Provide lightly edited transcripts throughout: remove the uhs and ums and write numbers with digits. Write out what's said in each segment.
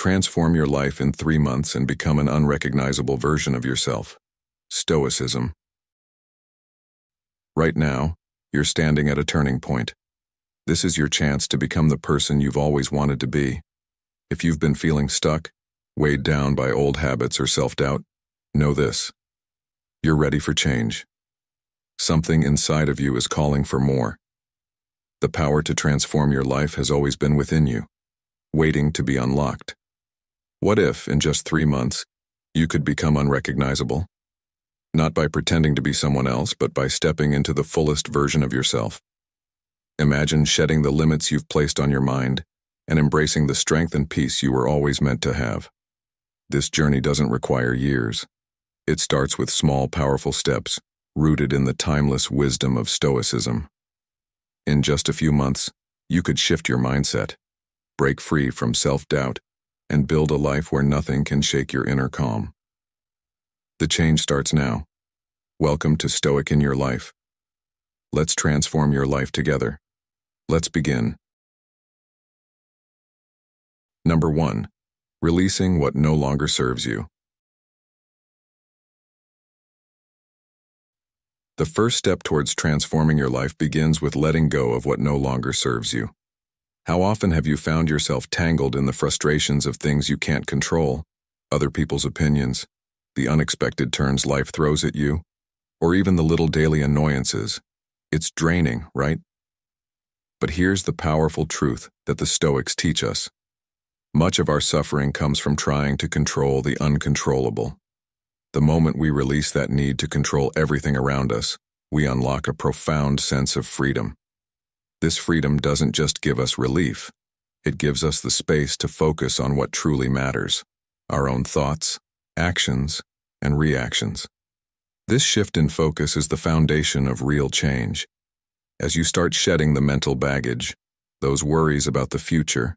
Transform your life in 3 months and become an unrecognizable version of yourself. Stoicism. Right now, you're standing at a turning point. This is your chance to become the person you've always wanted to be. If you've been feeling stuck, weighed down by old habits or self-doubt, know this: you're ready for change. Something inside of you is calling for more. The power to transform your life has always been within you, waiting to be unlocked. What if, in just 3 months, you could become unrecognizable? Not by pretending to be someone else, but by stepping into the fullest version of yourself. Imagine shedding the limits you've placed on your mind and embracing the strength and peace you were always meant to have. This journey doesn't require years. It starts with small, powerful steps, rooted in the timeless wisdom of Stoicism. In just a few months, you could shift your mindset, break free from self-doubt, and build a life where nothing can shake your inner calm. The change starts now. Welcome to Stoic in Your Life. Let's transform your life together. Let's begin. Number 1. Releasing what no longer serves you. The first step towards transforming your life begins with letting go of what no longer serves you. How often have you found yourself tangled in the frustrations of things you can't control, other people's opinions, the unexpected turns life throws at you, or even the little daily annoyances? It's draining, right? But here's the powerful truth that the Stoics teach us. Much of our suffering comes from trying to control the uncontrollable. The moment we release that need to control everything around us, we unlock a profound sense of freedom. This freedom doesn't just give us relief, it gives us the space to focus on what truly matters: our own thoughts, actions, and reactions. This shift in focus is the foundation of real change. As you start shedding the mental baggage, those worries about the future,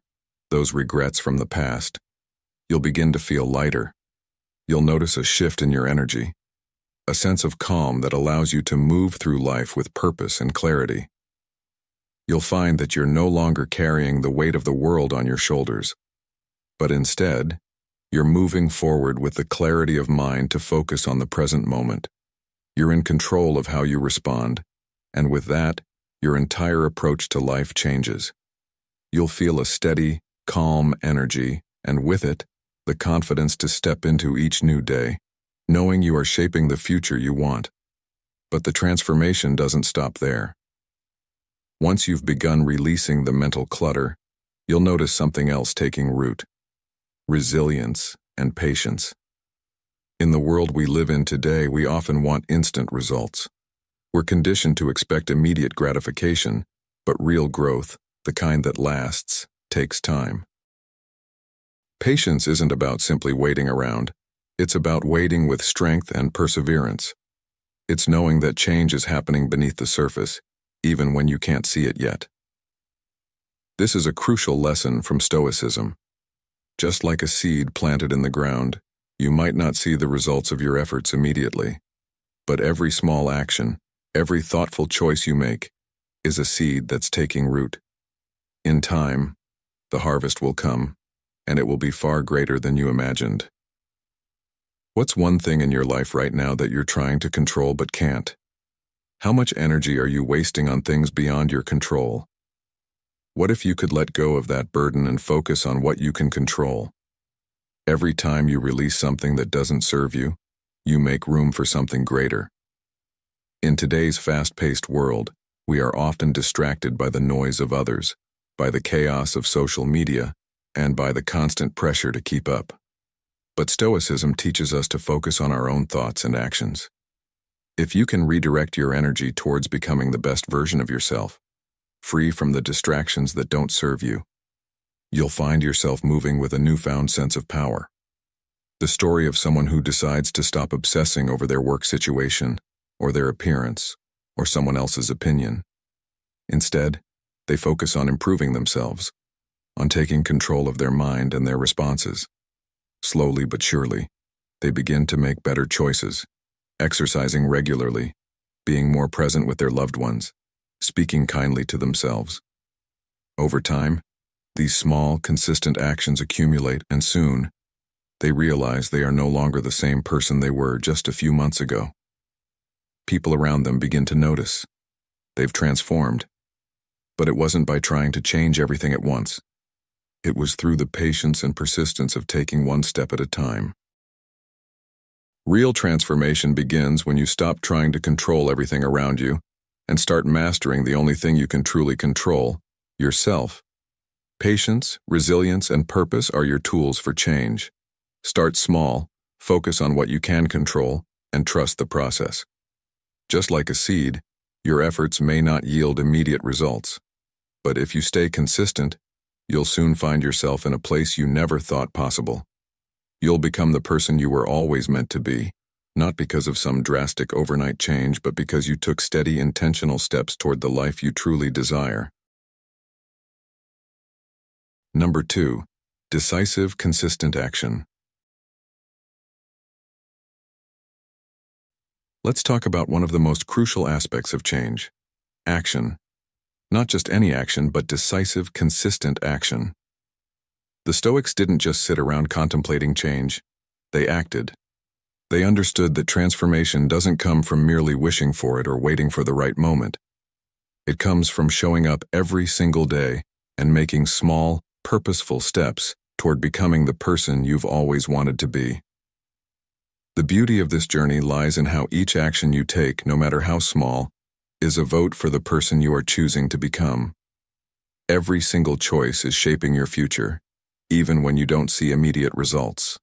those regrets from the past, you'll begin to feel lighter. You'll notice a shift in your energy, a sense of calm that allows you to move through life with purpose and clarity. You'll find that you're no longer carrying the weight of the world on your shoulders, but instead, you're moving forward with the clarity of mind to focus on the present moment. You're in control of how you respond, and with that, your entire approach to life changes. You'll feel a steady, calm energy, and with it, the confidence to step into each new day, knowing you are shaping the future you want. But the transformation doesn't stop there. Once you've begun releasing the mental clutter, you'll notice something else taking root: resilience and patience. In the world we live in today, we often want instant results. We're conditioned to expect immediate gratification, but real growth, the kind that lasts, takes time. Patience isn't about simply waiting around. It's about waiting with strength and perseverance. It's knowing that change is happening beneath the surface, even when you can't see it yet. This is a crucial lesson from Stoicism. Just like a seed planted in the ground, you might not see the results of your efforts immediately. But every small action, every thoughtful choice you make, is a seed that's taking root. In time, the harvest will come, and it will be far greater than you imagined. What's one thing in your life right now that you're trying to control but can't? How much energy are you wasting on things beyond your control? What if you could let go of that burden and focus on what you can control? Every time you release something that doesn't serve you, you make room for something greater. In today's fast-paced world, we are often distracted by the noise of others, by the chaos of social media, and by the constant pressure to keep up. But Stoicism teaches us to focus on our own thoughts and actions. If you can redirect your energy towards becoming the best version of yourself, free from the distractions that don't serve you, you'll find yourself moving with a newfound sense of power. The story of someone who decides to stop obsessing over their work situation, or their appearance, or someone else's opinion. Instead, they focus on improving themselves, on taking control of their mind and their responses. Slowly but surely, they begin to make better choices, exercising regularly, being more present with their loved ones, speaking kindly to themselves. Over time, These small, consistent actions accumulate, and soon, they realize they are no longer the same person they were just a few months ago. People around them begin to notice. They've transformed. But it wasn't by trying to change everything at once. It was through the patience and persistence of taking one step at a time. Real transformation begins when you stop trying to control everything around you and start mastering the only thing you can truly control, yourself. Patience, resilience, and purpose are your tools for change. Start small, focus on what you can control, and trust the process. Just like a seed, your efforts may not yield immediate results. But if you stay consistent, you'll soon find yourself in a place you never thought possible. You'll become the person you were always meant to be, not because of some drastic overnight change, but because you took steady, intentional steps toward the life you truly desire. Number 2, decisive, consistent action. Let's talk about one of the most crucial aspects of change: action. Not just any action, but decisive, consistent action. The Stoics didn't just sit around contemplating change. They acted. They understood that transformation doesn't come from merely wishing for it or waiting for the right moment. It comes from showing up every single day and making small, purposeful steps toward becoming the person you've always wanted to be. The beauty of this journey lies in how each action you take, no matter how small, is a vote for the person you are choosing to become. Every single choice is shaping your future, even when you don't see immediate results.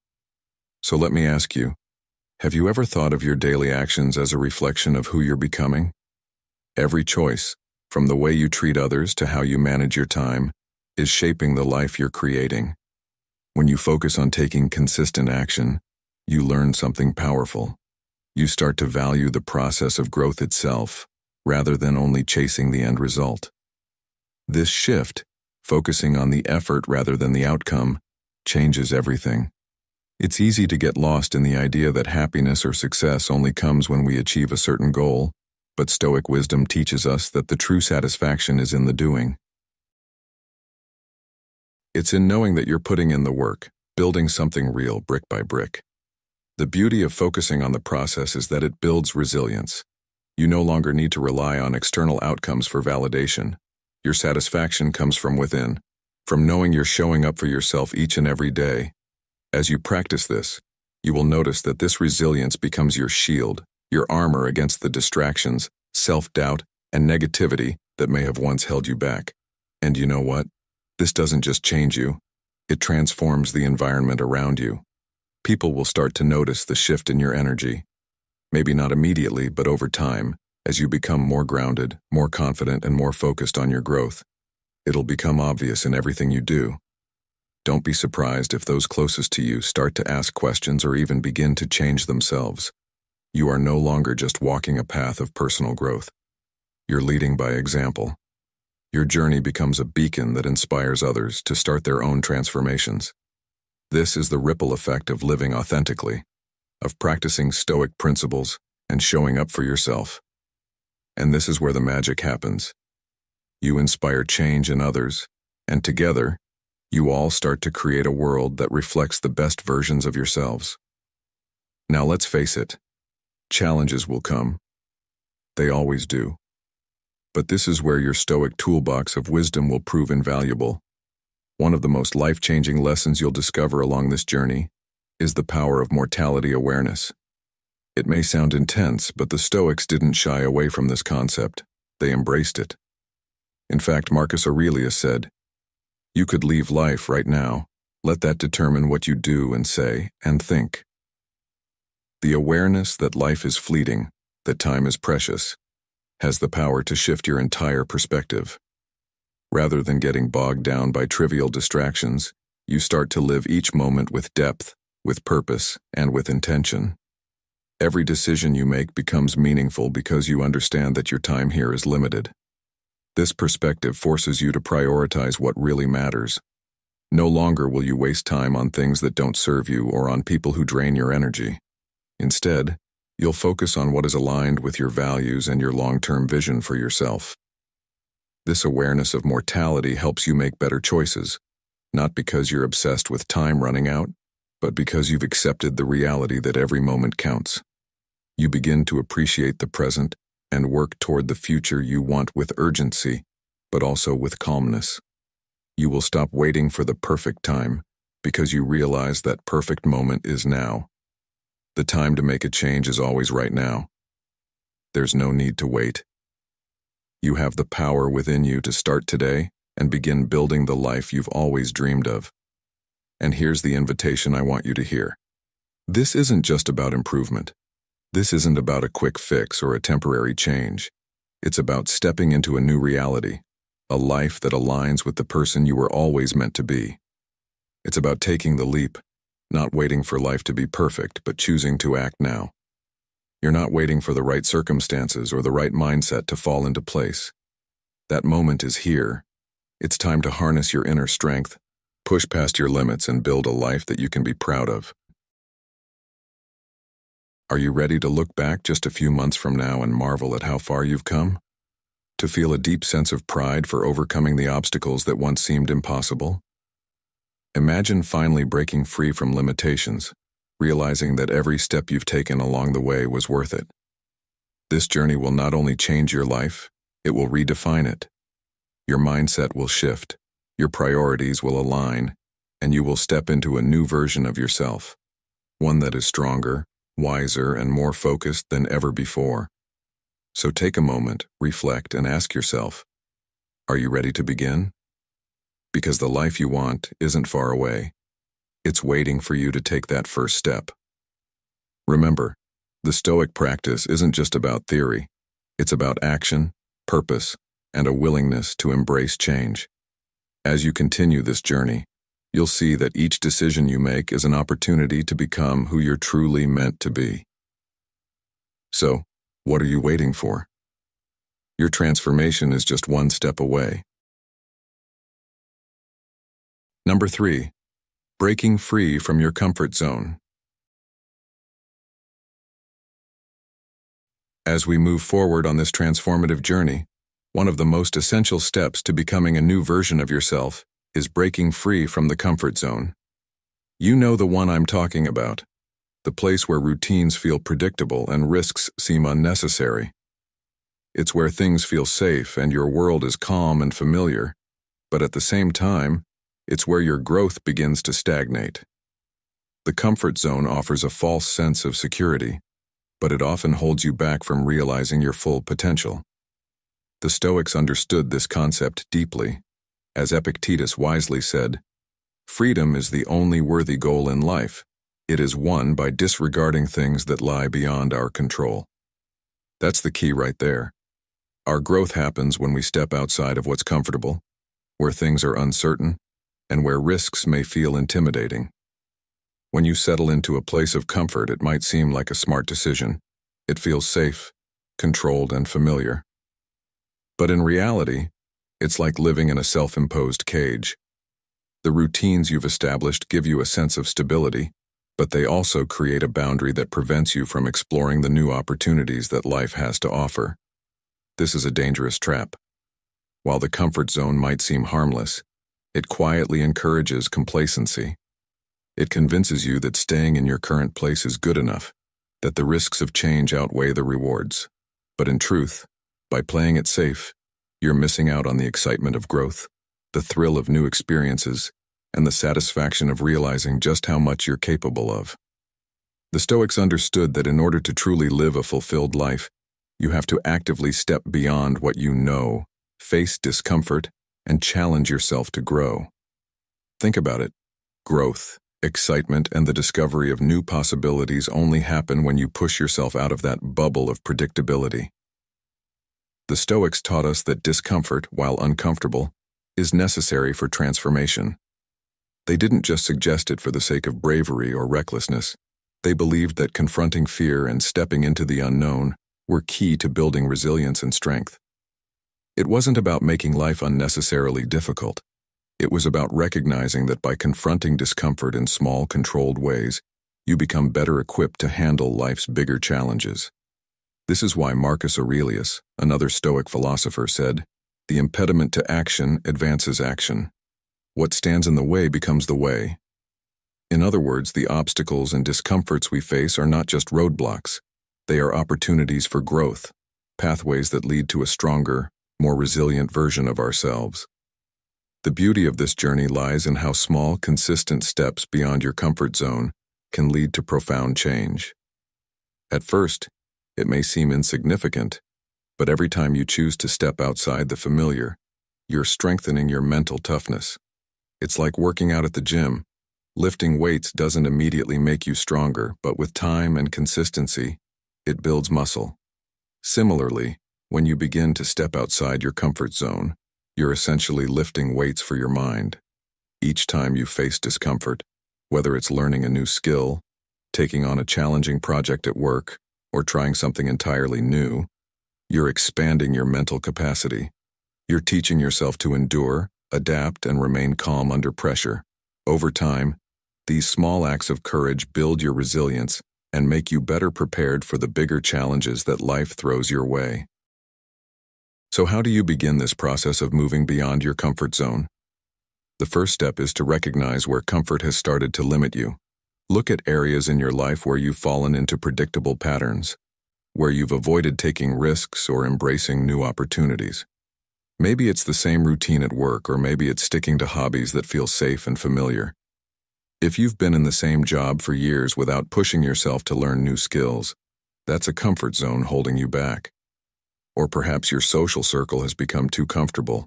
So let me ask you, have you ever thought of your daily actions as a reflection of who you're becoming? Every choice, from the way you treat others to how you manage your time, is shaping the life you're creating. When you focus on taking consistent action, you learn something powerful. You start to value the process of growth itself, rather than only chasing the end result. This shift, focusing on the effort rather than the outcome, changes everything. It's easy to get lost in the idea that happiness or success only comes when we achieve a certain goal, but Stoic wisdom teaches us that the true satisfaction is in the doing. It's in knowing that you're putting in the work, building something real brick by brick. The beauty of focusing on the process is that it builds resilience. You no longer need to rely on external outcomes for validation. Your satisfaction comes from within, from knowing you're showing up for yourself each and every day. As you practice this, you will notice that this resilience becomes your shield, your armor against the distractions, self-doubt, and negativity that may have once held you back. And you know what? This doesn't just change you, it transforms the environment around you. People will start to notice the shift in your energy. Maybe not immediately, but over time, as you become more grounded, more confident, and more focused on your growth. It'll become obvious in everything you do. Don't be surprised if those closest to you start to ask questions or even begin to change themselves. You are no longer just walking a path of personal growth. You're leading by example. Your journey becomes a beacon that inspires others to start their own transformations. This is the ripple effect of living authentically, of practicing Stoic principles and showing up for yourself. And this is where the magic happens. You inspire change in others, and together, you all start to create a world that reflects the best versions of yourselves. Now let's face it, challenges will come. They always do. But this is where your Stoic toolbox of wisdom will prove invaluable. One of the most life-changing lessons you'll discover along this journey is the power of mortality awareness. It may sound intense, but the Stoics didn't shy away from this concept. They embraced it. In fact, Marcus Aurelius said, "You could leave life right now. Let that determine what you do and say and think." The awareness that life is fleeting, that time is precious, has the power to shift your entire perspective. Rather than getting bogged down by trivial distractions, you start to live each moment with depth, with purpose, and with intention. Every decision you make becomes meaningful because you understand that your time here is limited. This perspective forces you to prioritize what really matters. No longer will you waste time on things that don't serve you or on people who drain your energy. Instead, you'll focus on what is aligned with your values and your long-term vision for yourself. This awareness of mortality helps you make better choices, not because you're obsessed with time running out, but because you've accepted the reality that every moment counts. You begin to appreciate the present and work toward the future you want with urgency, but also with calmness. You will stop waiting for the perfect time because you realize that perfect moment is now. The time to make a change is always right now. There's no need to wait. You have the power within you to start today and begin building the life you've always dreamed of. And here's the invitation I want you to hear. This isn't just about improvement. This isn't about a quick fix or a temporary change. It's about stepping into a new reality, a life that aligns with the person you were always meant to be. It's about taking the leap, not waiting for life to be perfect, but choosing to act now. You're not waiting for the right circumstances or the right mindset to fall into place. That moment is here. It's time to harness your inner strength, push past your limits, and build a life that you can be proud of. Are you ready to look back just a few months from now and marvel at how far you've come? To feel a deep sense of pride for overcoming the obstacles that once seemed impossible? Imagine finally breaking free from limitations, realizing that every step you've taken along the way was worth it. This journey will not only change your life, it will redefine it. Your mindset will shift, your priorities will align, and you will step into a new version of yourself, one that is stronger, wiser, and more focused than ever before. So take a moment, reflect, and ask yourself, are you ready to begin? Because the life you want isn't far away. It's waiting for you to take that first step. Remember, the Stoic practice isn't just about theory. It's about action, purpose, and a willingness to embrace change. As you continue this journey, you'll see that each decision you make is an opportunity to become who you're truly meant to be. So, what are you waiting for? Your transformation is just one step away. Number 3, breaking free from your comfort zone. As we move forward on this transformative journey, one of the most essential steps to becoming a new version of yourself is breaking free from the comfort zone. You know the one I'm talking about, the place where routines feel predictable and risks seem unnecessary. It's where things feel safe and your world is calm and familiar, but at the same time, it's where your growth begins to stagnate. The comfort zone offers a false sense of security, but it often holds you back from realizing your full potential. The Stoics understood this concept deeply. As Epictetus wisely said, "Freedom is the only worthy goal in life. It is won by disregarding things that lie beyond our control." That's the key right there. Our growth happens when we step outside of what's comfortable, where things are uncertain, and where risks may feel intimidating. When you settle into a place of comfort, it might seem like a smart decision. It feels safe, controlled, and familiar. But in reality, it's like living in a self-imposed cage. The routines you've established give you a sense of stability, but they also create a boundary that prevents you from exploring the new opportunities that life has to offer. This is a dangerous trap. While the comfort zone might seem harmless, it quietly encourages complacency. It convinces you that staying in your current place is good enough, that the risks of change outweigh the rewards. But in truth, by playing it safe, you're missing out on the excitement of growth, the thrill of new experiences, and the satisfaction of realizing just how much you're capable of. The Stoics understood that in order to truly live a fulfilled life, you have to actively step beyond what you know, face discomfort, and challenge yourself to grow. Think about it. Growth, excitement, and the discovery of new possibilities only happen when you push yourself out of that bubble of predictability. The Stoics taught us that discomfort, while uncomfortable, is necessary for transformation. They didn't just suggest it for the sake of bravery or recklessness. They believed that confronting fear and stepping into the unknown were key to building resilience and strength. It wasn't about making life unnecessarily difficult. It was about recognizing that by confronting discomfort in small, controlled ways, you become better equipped to handle life's bigger challenges. This is why Marcus Aurelius, another Stoic philosopher, said, The impediment to action advances action. What stands in the way becomes the way. In other words, the obstacles and discomforts we face are not just roadblocks. They are opportunities for growth, pathways that lead to a stronger, more resilient version of ourselves. The beauty of this journey lies in how small, consistent steps beyond your comfort zone can lead to profound change. At first, it may seem insignificant, but every time you choose to step outside the familiar, you're strengthening your mental toughness. It's like working out at the gym. Lifting weights doesn't immediately make you stronger, but with time and consistency, it builds muscle. Similarly, when you begin to step outside your comfort zone, you're essentially lifting weights for your mind. Each time you face discomfort, whether it's learning a new skill, taking on a challenging project at work, or trying something entirely new, you're expanding your mental capacity. You're teaching yourself to endure, adapt, and remain calm under pressure. Over time, these small acts of courage build your resilience and make you better prepared for the bigger challenges that life throws your way. So how do you begin this process of moving beyond your comfort zone? The first step is to recognize where comfort has started to limit you. Look at areas in your life where you've fallen into predictable patterns, where you've avoided taking risks or embracing new opportunities. Maybe it's the same routine at work, or maybe it's sticking to hobbies that feel safe and familiar. If you've been in the same job for years without pushing yourself to learn new skills, that's a comfort zone holding you back. Or perhaps your social circle has become too comfortable,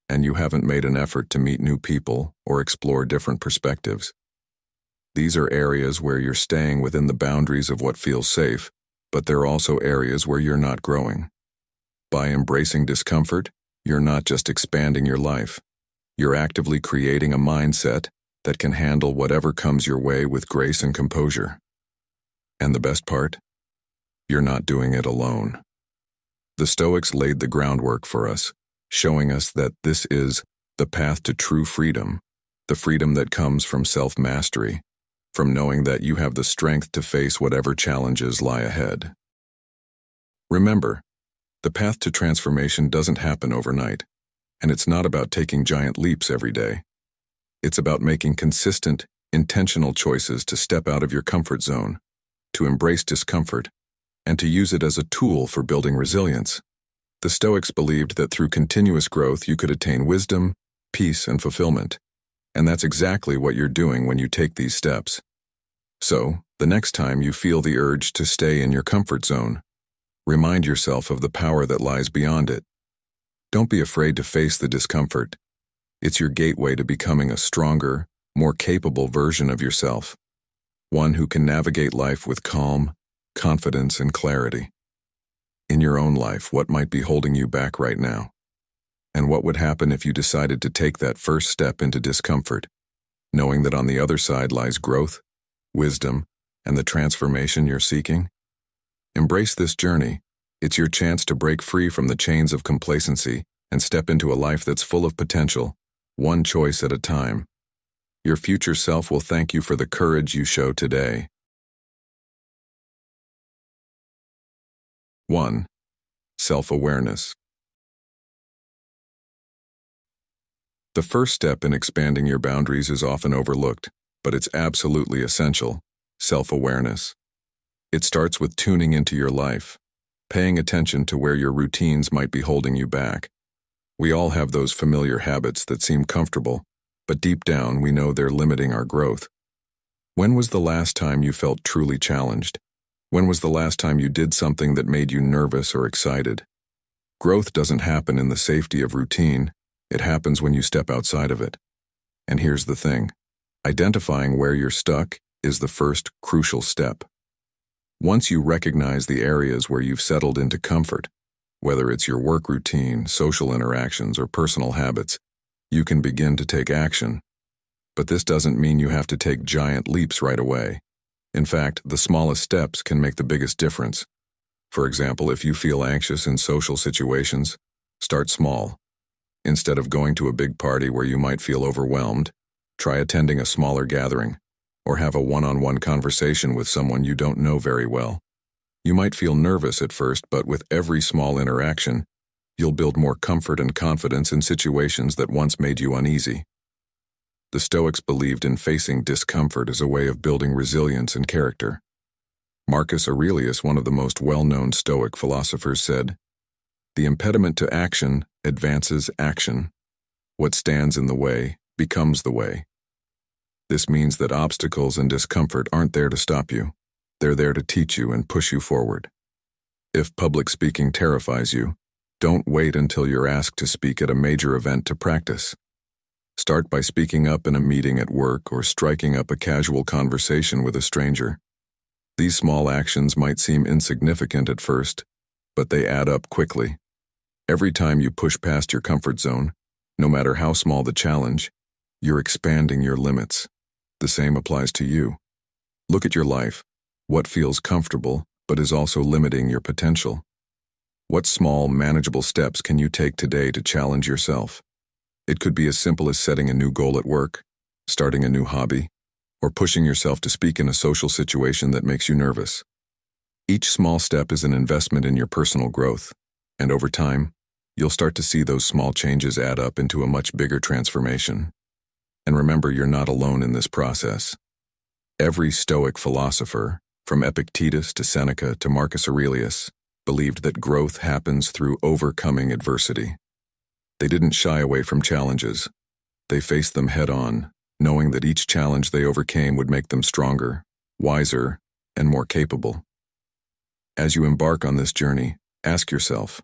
and you haven't made an effort to meet new people or explore different perspectives. These are areas where you're staying within the boundaries of what feels safe, but they're also areas where you're not growing. By embracing discomfort, you're not just expanding your life. You're actively creating a mindset that can handle whatever comes your way with grace and composure. And the best part? You're not doing it alone. The Stoics laid the groundwork for us, showing us that this is the path to true freedom, the freedom that comes from self-mastery, from knowing that you have the strength to face whatever challenges lie ahead. Remember, the path to transformation doesn't happen overnight, and it's not about taking giant leaps every day. It's about making consistent, intentional choices to step out of your comfort zone, to embrace discomfort, and to use it as a tool for building resilience. The Stoics believed that through continuous growth you could attain wisdom, peace, and fulfillment. And that's exactly what you're doing when you take these steps. So, the next time you feel the urge to stay in your comfort zone, remind yourself of the power that lies beyond it. Don't be afraid to face the discomfort. It's your gateway to becoming a stronger, more capable version of yourself, one who can navigate life with calm, confidence, and clarity. In your own life, what might be holding you back right now? And what would happen if you decided to take that first step into discomfort, knowing that on the other side lies growth, wisdom, and the transformation you're seeking? Embrace this journey. It's your chance to break free from the chains of complacency and step into a life that's full of potential, one choice at a time. Your future self will thank you for the courage you show today. 1. Self-awareness. The first step in expanding your boundaries is often overlooked, but it's absolutely essential: self-awareness. It starts with tuning into your life, paying attention to where your routines might be holding you back. We all have those familiar habits that seem comfortable, but deep down we know they're limiting our growth. When was the last time you felt truly challenged? When was the last time you did something that made you nervous or excited? Growth doesn't happen in the safety of routine. It happens when you step outside of it. And here's the thing: identifying where you're stuck is the first crucial step. Once you recognize the areas where you've settled into comfort, whether it's your work routine, social interactions, or personal habits, you can begin to take action. But this doesn't mean you have to take giant leaps right away. In fact, the smallest steps can make the biggest difference. For example, if you feel anxious in social situations, start small. Instead of going to a big party where you might feel overwhelmed, try attending a smaller gathering, or have a one-on-one conversation with someone you don't know very well. You might feel nervous at first, but with every small interaction, you'll build more comfort and confidence in situations that once made you uneasy. The Stoics believed in facing discomfort as a way of building resilience and character. Marcus Aurelius, one of the most well-known Stoic philosophers, said, "The impediment to action advances action. What stands in the way becomes the way." This means that obstacles and discomfort aren't there to stop you. They're there to teach you and push you forward. If public speaking terrifies you, don't wait until you're asked to speak at a major event to practice. Start by speaking up in a meeting at work or striking up a casual conversation with a stranger. These small actions might seem insignificant at first, but they add up quickly. Every time you push past your comfort zone, no matter how small the challenge, you're expanding your limits. The same applies to you. Look at your life. What feels comfortable, but is also limiting your potential? What small, manageable steps can you take today to challenge yourself? It could be as simple as setting a new goal at work, starting a new hobby, or pushing yourself to speak in a social situation that makes you nervous. Each small step is an investment in your personal growth, and over time, you'll start to see those small changes add up into a much bigger transformation. And remember, you're not alone in this process. Every Stoic philosopher, from Epictetus to Seneca to Marcus Aurelius, believed that growth happens through overcoming adversity. They didn't shy away from challenges. They faced them head-on, knowing that each challenge they overcame would make them stronger, wiser, and more capable. As you embark on this journey, ask yourself,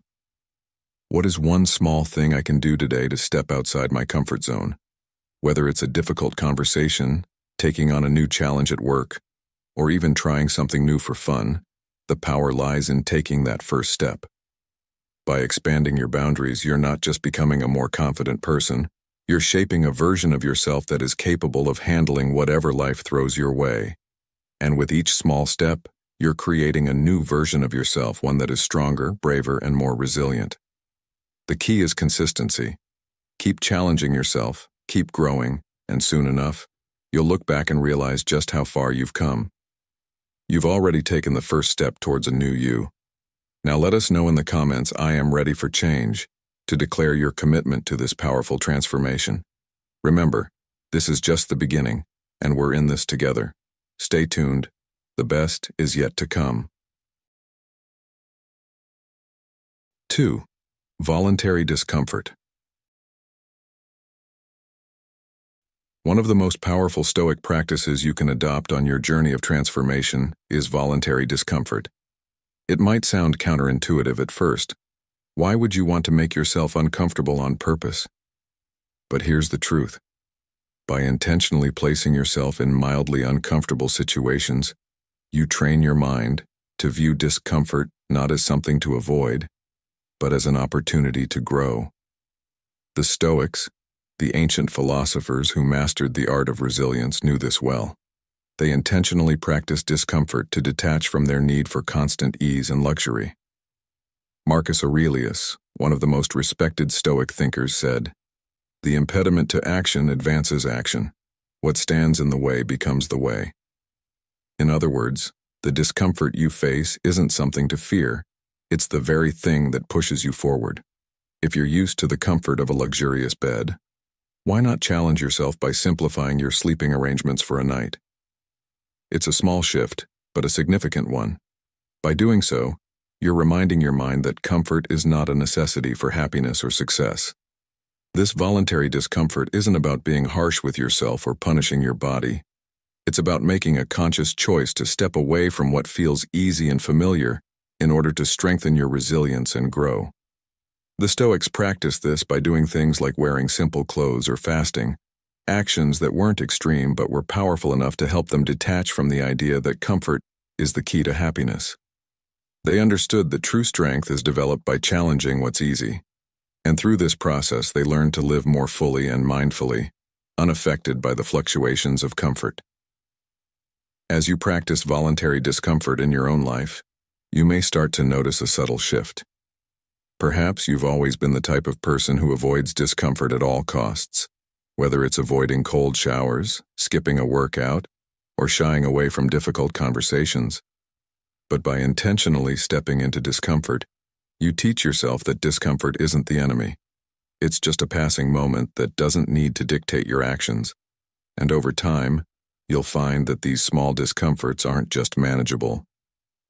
what is one small thing I can do today to step outside my comfort zone? Whether it's a difficult conversation, taking on a new challenge at work, or even trying something new for fun, the power lies in taking that first step. By expanding your boundaries, you're not just becoming a more confident person, you're shaping a version of yourself that is capable of handling whatever life throws your way. And with each small step, you're creating a new version of yourself, one that is stronger, braver, and more resilient. The key is consistency. Keep challenging yourself, keep growing, and soon enough, you'll look back and realize just how far you've come. You've already taken the first step towards a new you. Now let us know in the comments, "I am ready for change," to declare your commitment to this powerful transformation. Remember, this is just the beginning, and we're in this together. Stay tuned. The best is yet to come. 2. Voluntary discomfort. One of the most powerful Stoic practices you can adopt on your journey of transformation is voluntary discomfort. It might sound counterintuitive at first. Why would you want to make yourself uncomfortable on purpose? But here's the truth. By intentionally placing yourself in mildly uncomfortable situations, you train your mind to view discomfort not as something to avoid, but as an opportunity to grow. The Stoics, the ancient philosophers who mastered the art of resilience, knew this well. They intentionally practiced discomfort to detach from their need for constant ease and luxury. Marcus Aurelius, one of the most respected Stoic thinkers, said, "The impediment to action advances action. What stands in the way becomes the way." In other words, the discomfort you face isn't something to fear. It's the very thing that pushes you forward. If you're used to the comfort of a luxurious bed, why not challenge yourself by simplifying your sleeping arrangements for a night? It's a small shift, but a significant one. By doing so, you're reminding your mind that comfort is not a necessity for happiness or success. This voluntary discomfort isn't about being harsh with yourself or punishing your body. It's about making a conscious choice to step away from what feels easy and familiar in order to strengthen your resilience and grow. The Stoics practiced this by doing things like wearing simple clothes or fasting, actions that weren't extreme but were powerful enough to help them detach from the idea that comfort is the key to happiness. They understood that true strength is developed by challenging what's easy, and through this process they learned to live more fully and mindfully, unaffected by the fluctuations of comfort. As you practice voluntary discomfort in your own life, you may start to notice a subtle shift. Perhaps you've always been the type of person who avoids discomfort at all costs, whether it's avoiding cold showers, skipping a workout, or shying away from difficult conversations. But by intentionally stepping into discomfort, You teach yourself that discomfort isn't the enemy. It's just a passing moment that doesn't need to dictate your actions. And over time, you'll find that these small discomforts aren't just manageable.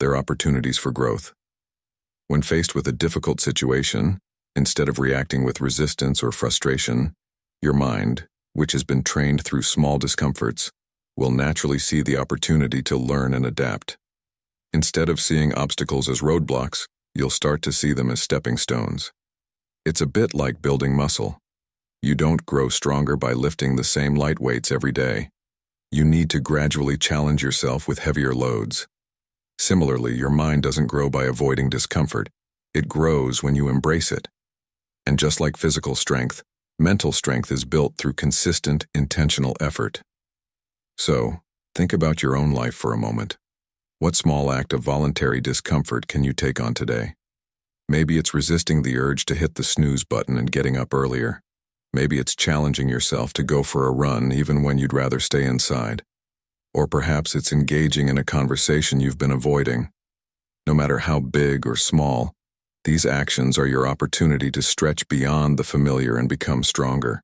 They're opportunities for growth. When faced with a difficult situation, instead of reacting with resistance or frustration, your mind, which has been trained through small discomforts, will naturally see the opportunity to learn and adapt. Instead of seeing obstacles as roadblocks, you'll start to see them as stepping stones. It's a bit like building muscle. You don't grow stronger by lifting the same light weights every day. You need to gradually challenge yourself with heavier loads. Similarly, your mind doesn't grow by avoiding discomfort. It grows when you embrace it. And just like physical strength, mental strength is built through consistent, intentional effort. So, think about your own life for a moment. What small act of voluntary discomfort can you take on today? Maybe it's resisting the urge to hit the snooze button and getting up earlier. Maybe it's challenging yourself to go for a run even when you'd rather stay inside. Or perhaps it's engaging in a conversation you've been avoiding. No matter how big or small, these actions are your opportunity to stretch beyond the familiar and become stronger.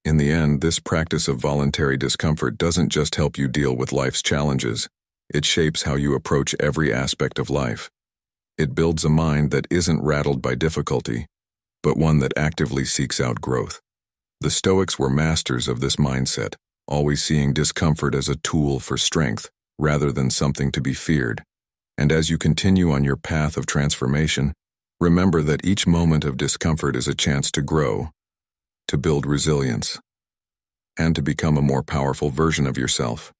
In the end, this practice of voluntary discomfort doesn't just help you deal with life's challenges. It shapes how you approach every aspect of life. It builds a mind that isn't rattled by difficulty, but one that actively seeks out growth. The Stoics were masters of this mindset, always seeing discomfort as a tool for strength rather than something to be feared. And as you continue on your path of transformation, remember that each moment of discomfort is a chance to grow, to build resilience, and to become a more powerful version of yourself.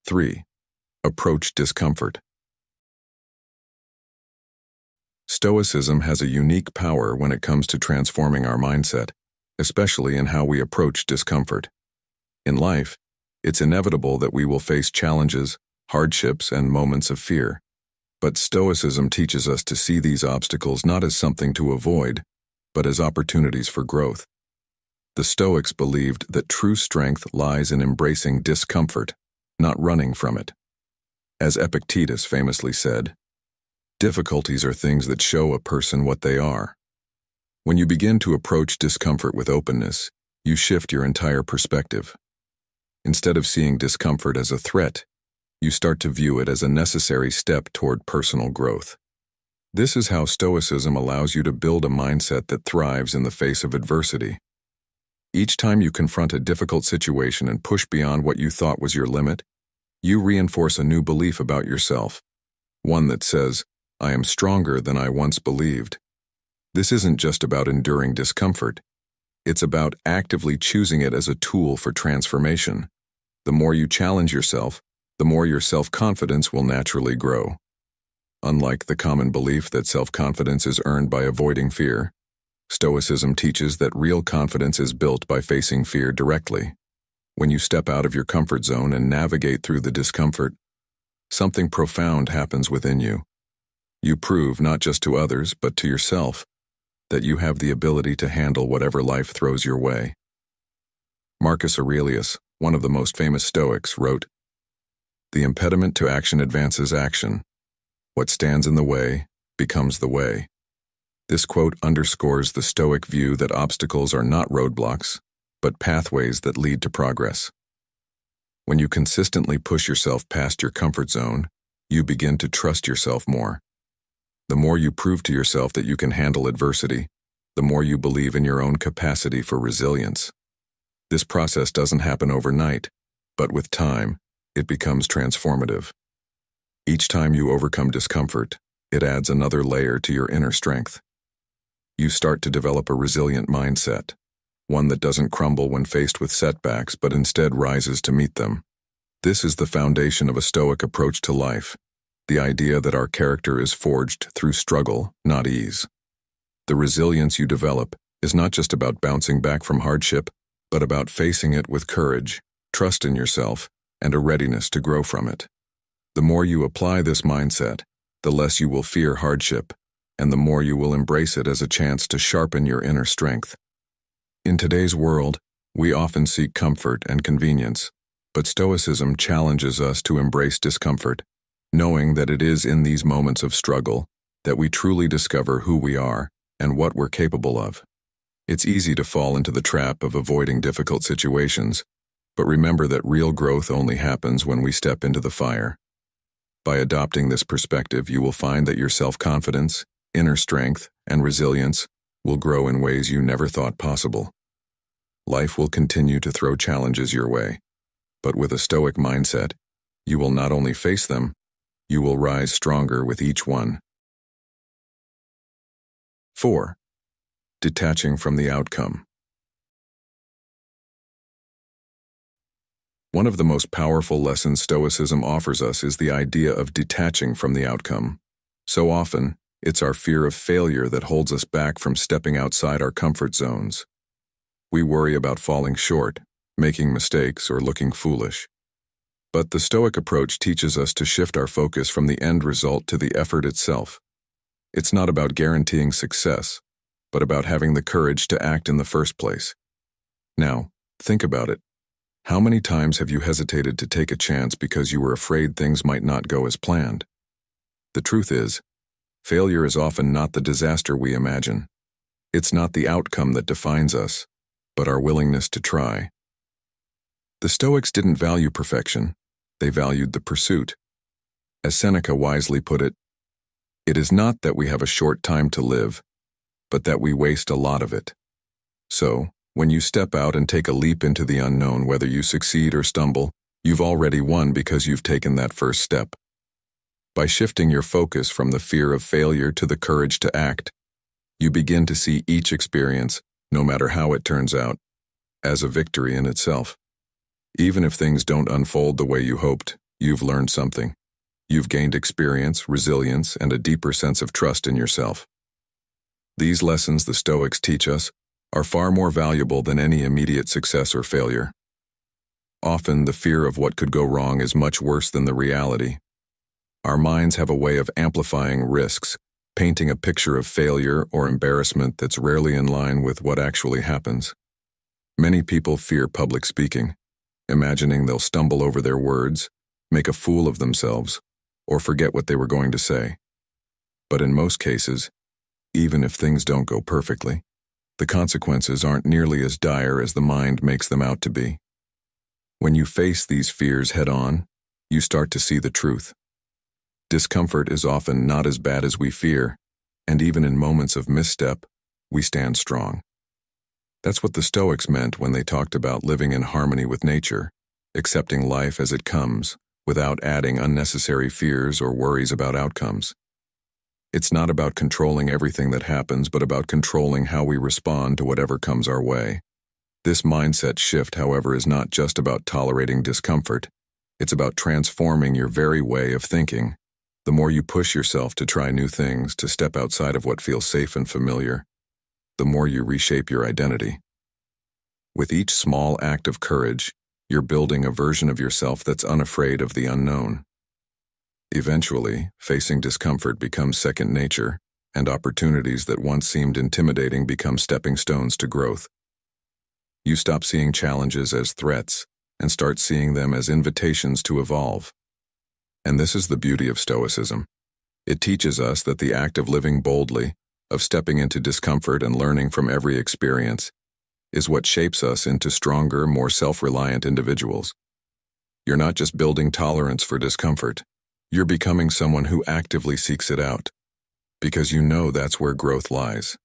3. Approach discomfort. Stoicism has a unique power when it comes to transforming our mindset, especially in how we approach discomfort. In life, it's inevitable that we will face challenges, hardships, and moments of fear. But Stoicism teaches us to see these obstacles not as something to avoid, but as opportunities for growth. The Stoics believed that true strength lies in embracing discomfort, not running from it. As Epictetus famously said, "Difficulties are things that show a person what they are." When you begin to approach discomfort with openness, you shift your entire perspective. Instead of seeing discomfort as a threat, you start to view it as a necessary step toward personal growth. This is how Stoicism allows you to build a mindset that thrives in the face of adversity. Each time you confront a difficult situation and push beyond what you thought was your limit, you reinforce a new belief about yourself, one that says, "I am stronger than I once believed." This isn't just about enduring discomfort. It's about actively choosing it as a tool for transformation. The more you challenge yourself, the more your self-confidence will naturally grow. Unlike the common belief that self-confidence is earned by avoiding fear, Stoicism teaches that real confidence is built by facing fear directly. When you step out of your comfort zone and navigate through the discomfort, something profound happens within you. You prove, not just to others, but to yourself, that you have the ability to handle whatever life throws your way. Marcus Aurelius, one of the most famous Stoics, wrote, "The impediment to action advances action. What stands in the way becomes the way." This quote underscores the Stoic view that obstacles are not roadblocks, but pathways that lead to progress. When you consistently push yourself past your comfort zone, you begin to trust yourself more. The more you prove to yourself that you can handle adversity, the more you believe in your own capacity for resilience. This process doesn't happen overnight, but with time, it becomes transformative. Each time you overcome discomfort, it adds another layer to your inner strength. You start to develop a resilient mindset, one that doesn't crumble when faced with setbacks but instead rises to meet them. This is the foundation of a Stoic approach to life, the idea that our character is forged through struggle, not ease. The resilience you develop is not just about bouncing back from hardship, but about facing it with courage, trust in yourself, and a readiness to grow from it. The more you apply this mindset, the less you will fear hardship, and the more you will embrace it as a chance to sharpen your inner strength. In today's world, we often seek comfort and convenience, but Stoicism challenges us to embrace discomfort, knowing that it is in these moments of struggle that we truly discover who we are and what we're capable of. It's easy to fall into the trap of avoiding difficult situations, but remember that real growth only happens when we step into the fire. By adopting this perspective, you will find that your self-confidence, inner strength, and resilience will grow in ways you never thought possible. Life will continue to throw challenges your way, but with a Stoic mindset, you will not only face them, you will rise stronger with each one. 4. Detaching from the outcome. One of the most powerful lessons Stoicism offers us is the idea of detaching from the outcome. So often, it's our fear of failure that holds us back from stepping outside our comfort zones. We worry about falling short, making mistakes, or looking foolish. But the Stoic approach teaches us to shift our focus from the end result to the effort itself. It's not about guaranteeing success, but about having the courage to act in the first place. Now, think about it. How many times have you hesitated to take a chance because you were afraid things might not go as planned? The truth is, failure is often not the disaster we imagine. It's not the outcome that defines us, but our willingness to try. The Stoics didn't value perfection, they valued the pursuit. As Seneca wisely put it, "It is not that we have a short time to live, but that we waste a lot of it." So, when you step out and take a leap into the unknown, whether you succeed or stumble, you've already won because you've taken that first step. By shifting your focus from the fear of failure to the courage to act, you begin to see each experience, no matter how it turns out, as a victory in itself. Even if things don't unfold the way you hoped, you've learned something. You've gained experience, resilience, and a deeper sense of trust in yourself. These lessons the Stoics teach us are far more valuable than any immediate success or failure. Often, the fear of what could go wrong is much worse than the reality. Our minds have a way of amplifying risks, painting a picture of failure or embarrassment that's rarely in line with what actually happens. Many people fear public speaking, imagining they'll stumble over their words, make a fool of themselves, or forget what they were going to say. But in most cases, even if things don't go perfectly, the consequences aren't nearly as dire as the mind makes them out to be. When you face these fears head-on, you start to see the truth. Discomfort is often not as bad as we fear, and even in moments of misstep, we stand strong. That's what the Stoics meant when they talked about living in harmony with nature, accepting life as it comes, without adding unnecessary fears or worries about outcomes. It's not about controlling everything that happens, but about controlling how we respond to whatever comes our way. This mindset shift, however, is not just about tolerating discomfort. It's about transforming your very way of thinking. The more you push yourself to try new things, to step outside of what feels safe and familiar, the more you reshape your identity. With each small act of courage, you're building a version of yourself that's unafraid of the unknown. Eventually, facing discomfort becomes second nature, and opportunities that once seemed intimidating become stepping stones to growth. You stop seeing challenges as threats and start seeing them as invitations to evolve. And this is the beauty of Stoicism. It teaches us that the act of living boldly, of stepping into discomfort and learning from every experience, is what shapes us into stronger, more self-reliant individuals. You're not just building tolerance for discomfort. You're becoming someone who actively seeks it out, because you know that's where growth lies.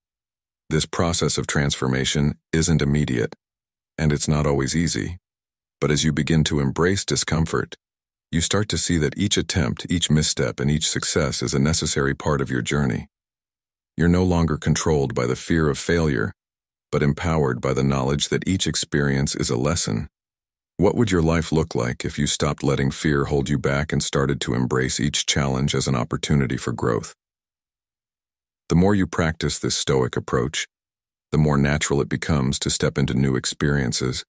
This process of transformation isn't immediate, and it's not always easy. But as you begin to embrace discomfort, you start to see that each attempt, each misstep, and each success is a necessary part of your journey. You're no longer controlled by the fear of failure, but empowered by the knowledge that each experience is a lesson. What would your life look like if you stopped letting fear hold you back and started to embrace each challenge as an opportunity for growth? The more you practice this Stoic approach, the more natural it becomes to step into new experiences,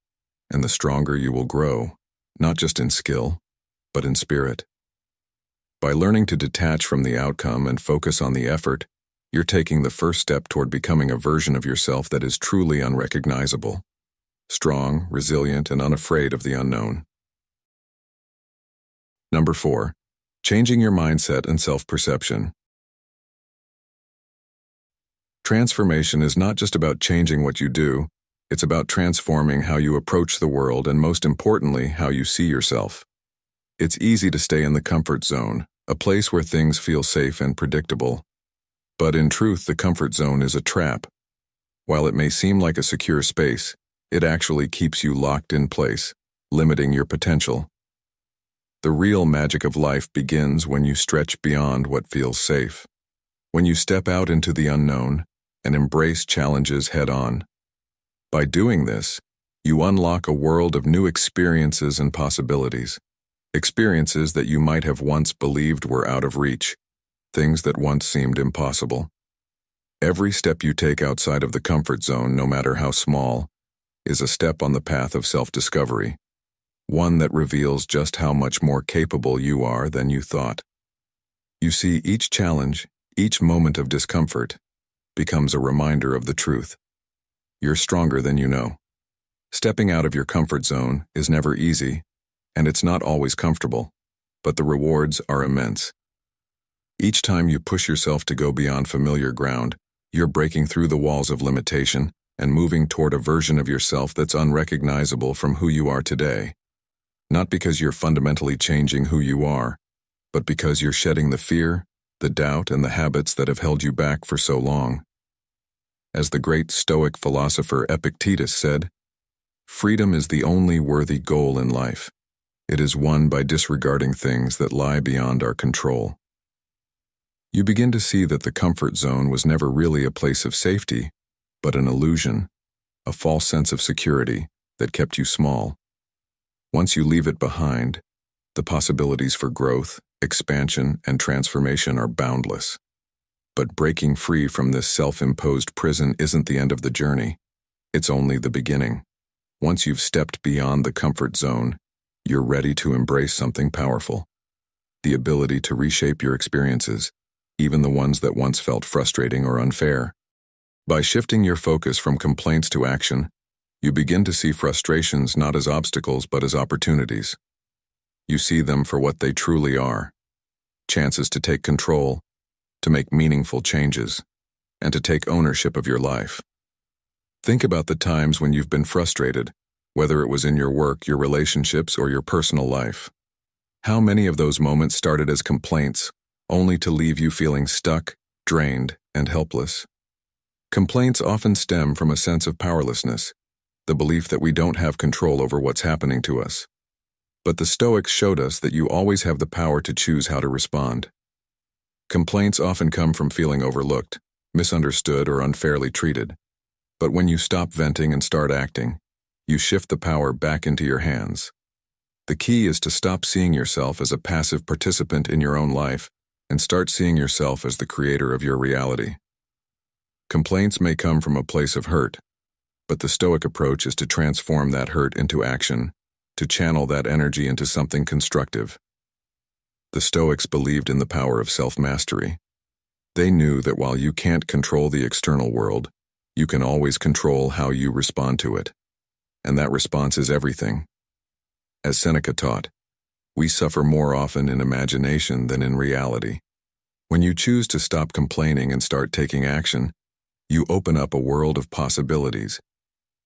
and the stronger you will grow, not just in skill, but in spirit. By learning to detach from the outcome and focus on the effort, you're taking the first step toward becoming a version of yourself that is truly unrecognizable. Strong, resilient, and unafraid of the unknown. Number 4. Changing your mindset and self-perception. Transformation is not just about changing what you do, it's about transforming how you approach the world and, most importantly, how you see yourself. It's easy to stay in the comfort zone, a place where things feel safe and predictable. But in truth, the comfort zone is a trap. While it may seem like a secure space, it actually keeps you locked in place, limiting your potential. The real magic of life begins when you stretch beyond what feels safe. When you step out into the unknown and embrace challenges head-on. By doing this, you unlock a world of new experiences and possibilities. Experiences that you might have once believed were out of reach, things that once seemed impossible. Every step you take outside of the comfort zone, no matter how small, is a step on the path of self-discovery, one that reveals just how much more capable you are than you thought. You see, each challenge, each moment of discomfort, becomes a reminder of the truth. You're stronger than you know. Stepping out of your comfort zone is never easy, and it's not always comfortable, but the rewards are immense. Each time you push yourself to go beyond familiar ground, you're breaking through the walls of limitation and moving toward a version of yourself that's unrecognizable from who you are today. Not because you're fundamentally changing who you are, but because you're shedding the fear, the doubt, and the habits that have held you back for so long. As the great Stoic philosopher Epictetus said, "Freedom is the only worthy goal in life. It is won by disregarding things that lie beyond our control." You begin to see that the comfort zone was never really a place of safety, but an illusion, a false sense of security that kept you small. Once you leave it behind, the possibilities for growth, expansion, and transformation are boundless. But breaking free from this self-imposed prison isn't the end of the journey. It's only the beginning. Once you've stepped beyond the comfort zone, you're ready to embrace something powerful. The ability to reshape your experiences, even the ones that once felt frustrating or unfair. By shifting your focus from complaints to action, you begin to see frustrations not as obstacles but as opportunities. You see them for what they truly are: chances to take control, to make meaningful changes, and to take ownership of your life. Think about the times when you've been frustrated, whether it was in your work, your relationships, or your personal life. How many of those moments started as complaints, only to leave you feeling stuck, drained, and helpless? Complaints often stem from a sense of powerlessness, the belief that we don't have control over what's happening to us. But the Stoics showed us that you always have the power to choose how to respond. Complaints often come from feeling overlooked, misunderstood, or unfairly treated. But when you stop venting and start acting, you shift the power back into your hands. The key is to stop seeing yourself as a passive participant in your own life and start seeing yourself as the creator of your reality. Complaints may come from a place of hurt, but the Stoic approach is to transform that hurt into action, to channel that energy into something constructive. The Stoics believed in the power of self-mastery. They knew that while you can't control the external world, you can always control how you respond to it. And that response is everything. As Seneca taught, we suffer more often in imagination than in reality. When you choose to stop complaining and start taking action, you open up a world of possibilities.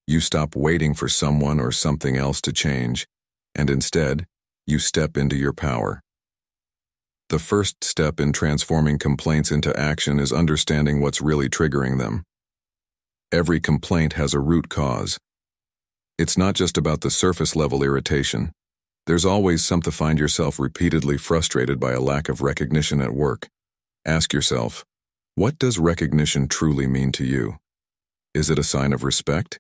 You stop waiting for someone or something else to change, and instead, you step into your power. The first step in transforming complaints into action is understanding what's really triggering them. Every complaint has a root cause. It's not just about the surface-level irritation. There's always something to find yourself repeatedly frustrated by a lack of recognition at work. Ask yourself, what does recognition truly mean to you? Is it a sign of respect?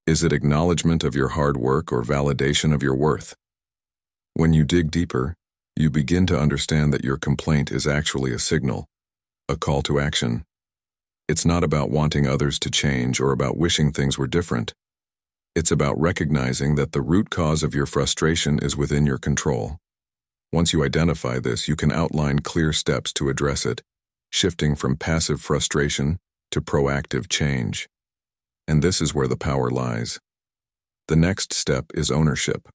Is it acknowledgement of your hard work or validation of your worth? When you dig deeper, you begin to understand that your complaint is actually a signal, a call to action. It's not about wanting others to change or about wishing things were different. It's about recognizing that the root cause of your frustration is within your control. Once you identify this, you can outline clear steps to address it, shifting from passive frustration to proactive change. And this is where the power lies. The next step is ownership.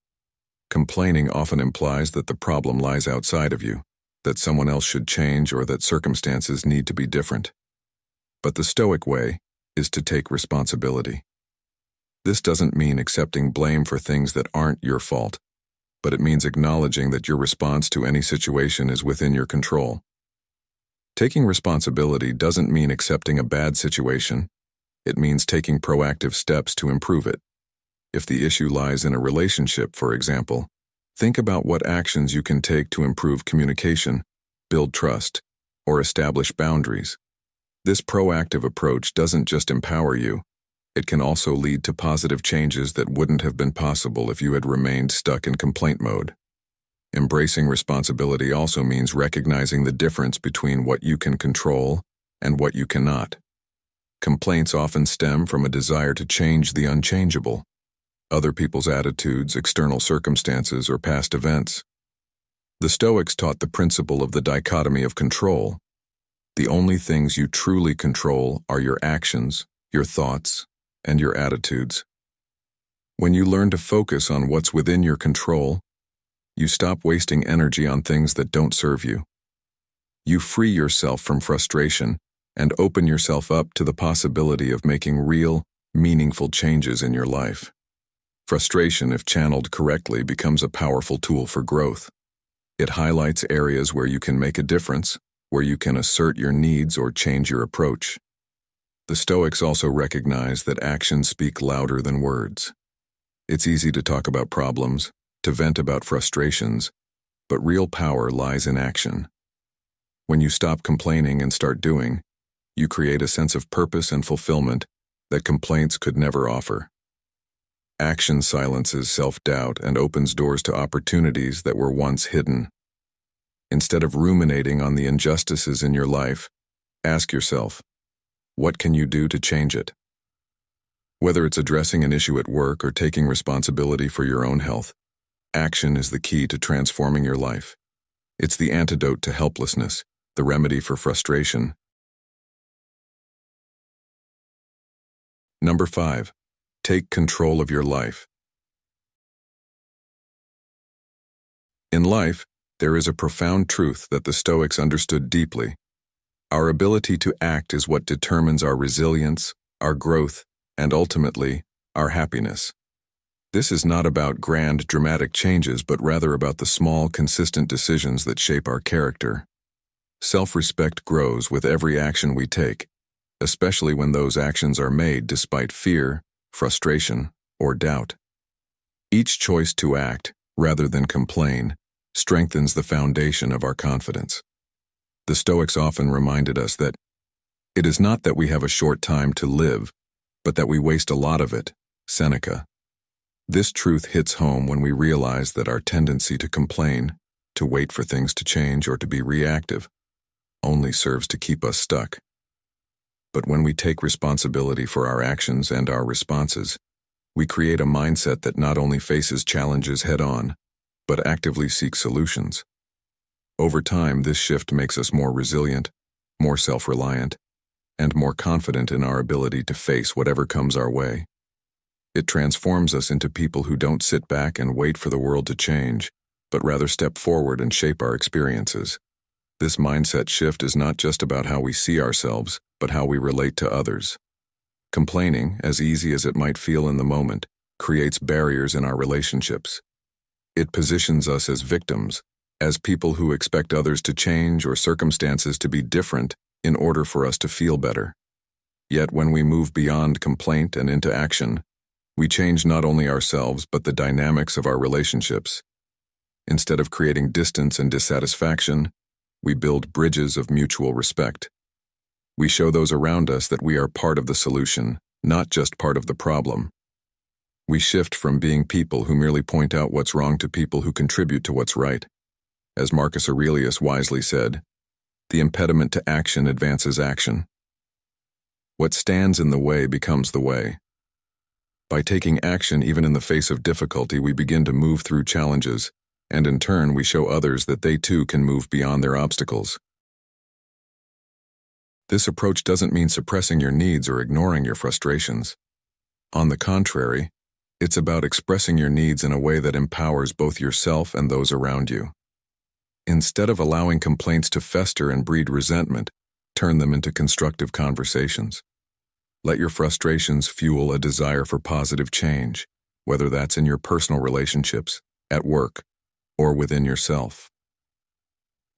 Complaining often implies that the problem lies outside of you, that someone else should change, or that circumstances need to be different. But the Stoic way is to take responsibility. This doesn't mean accepting blame for things that aren't your fault, but it means acknowledging that your response to any situation is within your control. Taking responsibility doesn't mean accepting a bad situation. It means taking proactive steps to improve it. If the issue lies in a relationship, for example, think about what actions you can take to improve communication, build trust, or establish boundaries. This proactive approach doesn't just empower you, it can also lead to positive changes that wouldn't have been possible if you had remained stuck in complaint mode. Embracing responsibility also means recognizing the difference between what you can control and what you cannot. Complaints often stem from a desire to change the unchangeable, other people's attitudes, external circumstances, or past events. The Stoics taught the principle of the dichotomy of control. The only things you truly control are your actions, your thoughts, and your attitudes. When you learn to focus on what's within your control, you stop wasting energy on things that don't serve you. You free yourself from frustration and open yourself up to the possibility of making real, meaningful changes in your life. Frustration, if channeled correctly, becomes a powerful tool for growth. It highlights areas where you can make a difference, where you can assert your needs or change your approach. The Stoics also recognize that actions speak louder than words. It's easy to talk about problems, to vent about frustrations, but real power lies in action. When you stop complaining and start doing, you create a sense of purpose and fulfillment that complaints could never offer. Action silences self-doubt and opens doors to opportunities that were once hidden. Instead of ruminating on the injustices in your life, ask yourself, what can you do to change it? Whether it's addressing an issue at work or taking responsibility for your own health, action is the key to transforming your life. It's the antidote to helplessness, the remedy for frustration. Number 5. Take control of your life. In life, there is a profound truth that the Stoics understood deeply. Our ability to act is what determines our resilience, our growth, and ultimately, our happiness. This is not about grand, dramatic changes, but rather about the small, consistent decisions that shape our character. Self-respect grows with every action we take, especially when those actions are made despite fear, frustration, or doubt. Each choice to act, rather than complain, strengthens the foundation of our confidence. The Stoics often reminded us that it is not that we have a short time to live, but that we waste a lot of it. Seneca. This truth hits home when we realize that our tendency to complain, to wait for things to change, or to be reactive, only serves to keep us stuck. But when we take responsibility for our actions and our responses, we create a mindset that not only faces challenges head-on, but actively seeks solutions. Over time, this shift makes us more resilient, more self-reliant, and more confident in our ability to face whatever comes our way. It transforms us into people who don't sit back and wait for the world to change, but rather step forward and shape our experiences. This mindset shift is not just about how we see ourselves, but how we relate to others. Complaining, as easy as it might feel in the moment, creates barriers in our relationships. It positions us as victims, as people who expect others to change or circumstances to be different in order for us to feel better. Yet when we move beyond complaint and into action, we change not only ourselves but the dynamics of our relationships. Instead of creating distance and dissatisfaction, we build bridges of mutual respect. We show those around us that we are part of the solution, not just part of the problem. We shift from being people who merely point out what's wrong to people who contribute to what's right. As Marcus Aurelius wisely said, the impediment to action advances action. What stands in the way becomes the way. By taking action even in the face of difficulty, we begin to move through challenges, and in turn we show others that they too can move beyond their obstacles. This approach doesn't mean suppressing your needs or ignoring your frustrations. On the contrary, it's about expressing your needs in a way that empowers both yourself and those around you. Instead of allowing complaints to fester and breed resentment, turn them into constructive conversations. Let your frustrations fuel a desire for positive change, whether that's in your personal relationships, at work, or within yourself.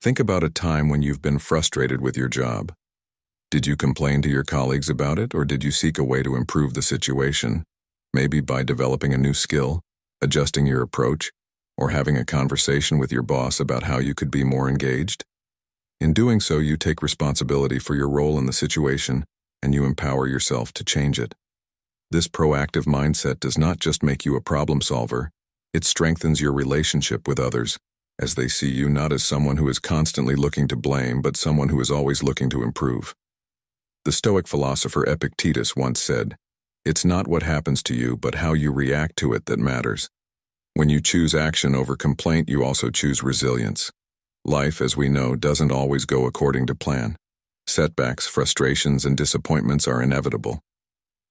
Think about a time when you've been frustrated with your job. Did you complain to your colleagues about it, or did you seek a way to improve the situation, maybe by developing a new skill, adjusting your approach, or having a conversation with your boss about how you could be more engaged? In doing so, you take responsibility for your role in the situation, and you empower yourself to change it. This proactive mindset does not just make you a problem solver, it strengthens your relationship with others, as they see you not as someone who is constantly looking to blame, but someone who is always looking to improve. The Stoic philosopher Epictetus once said, "It's not what happens to you, but how you react to it that matters." When you choose action over complaint, you also choose resilience. Life, as we know, doesn't always go according to plan. Setbacks, frustrations, and disappointments are inevitable.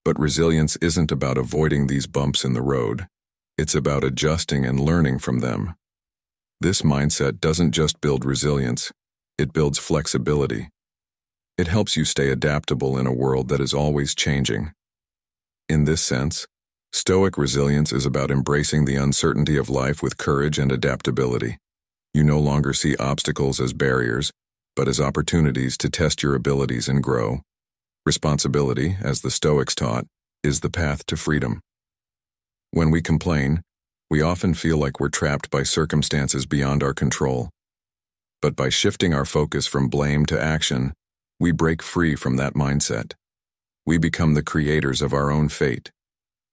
But resilience isn't about avoiding these bumps in the road. It's about adjusting and learning from them. This mindset doesn't just build resilience, it builds flexibility. It helps you stay adaptable in a world that is always changing. In this sense, Stoic resilience is about embracing the uncertainty of life with courage and adaptability. You no longer see obstacles as barriers, but as opportunities to test your abilities and grow. Responsibility, as the Stoics taught, is the path to freedom. When we complain, we often feel like we're trapped by circumstances beyond our control. But by shifting our focus from blame to action, we break free from that mindset. We become the creators of our own fate.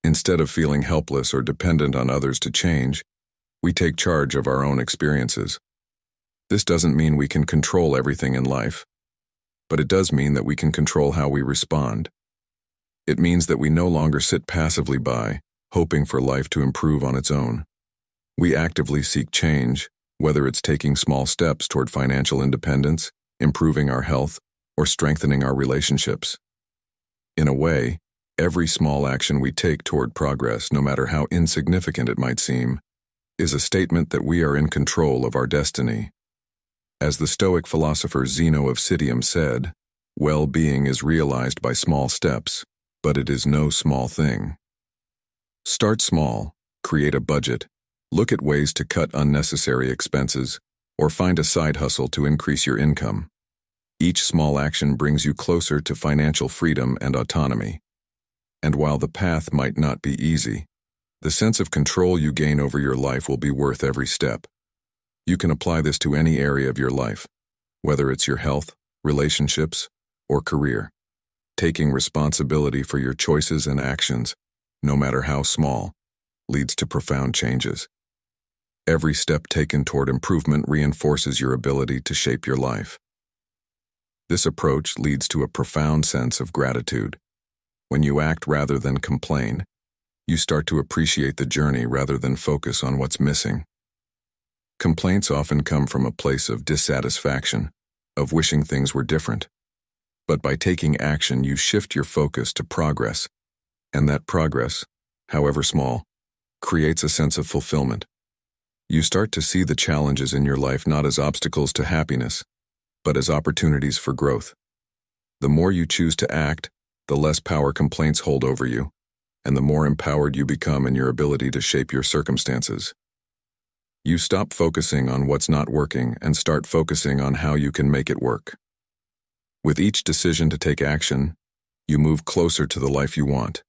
Instead of feeling helpless or dependent on others to change, we take charge of our own experiences. This doesn't mean we can control everything in life, but it does mean that we can control how we respond. It means that we no longer sit passively by, hoping for life to improve on its own. We actively seek change, whether it's taking small steps toward financial independence, improving our health, or strengthening our relationships. In a way, every small action we take toward progress, no matter how insignificant it might seem, is a statement that we are in control of our destiny. As the Stoic philosopher Zeno of Citium said, "Well-being is realized by small steps, but it is no small thing." Start small, create a budget, look at ways to cut unnecessary expenses, or find a side hustle to increase your income. Each small action brings you closer to financial freedom and autonomy. And while the path might not be easy, the sense of control you gain over your life will be worth every step. You can apply this to any area of your life, whether it's your health, relationships, or career. Taking responsibility for your choices and actions, no matter how small, leads to profound changes. Every step taken toward improvement reinforces your ability to shape your life. This approach leads to a profound sense of gratitude. When you act rather than complain, you start to appreciate the journey rather than focus on what's missing. Complaints often come from a place of dissatisfaction, of wishing things were different. But by taking action, you shift your focus to progress, and that progress, however small, creates a sense of fulfillment. You start to see the challenges in your life not as obstacles to happiness, but as opportunities for growth. The more you choose to act, the less power complaints hold over you, and the more empowered you become in your ability to shape your circumstances. You stop focusing on what's not working and start focusing on how you can make it work. With each decision to take action, you move closer to the life you want,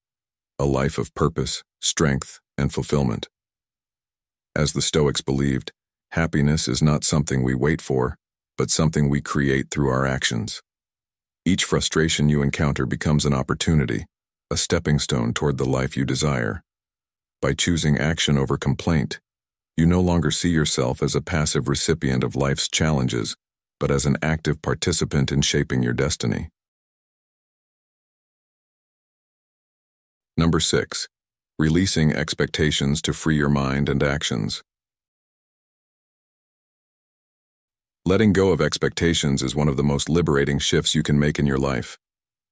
a life of purpose, strength, and fulfillment. As the Stoics believed, happiness is not something we wait for, but something we create through our actions. Each frustration you encounter becomes an opportunity, a stepping stone toward the life you desire. By choosing action over complaint, you no longer see yourself as a passive recipient of life's challenges, but as an active participant in shaping your destiny. Number 6. Releasing expectations to free your mind and actions. Letting go of expectations is one of the most liberating shifts you can make in your life.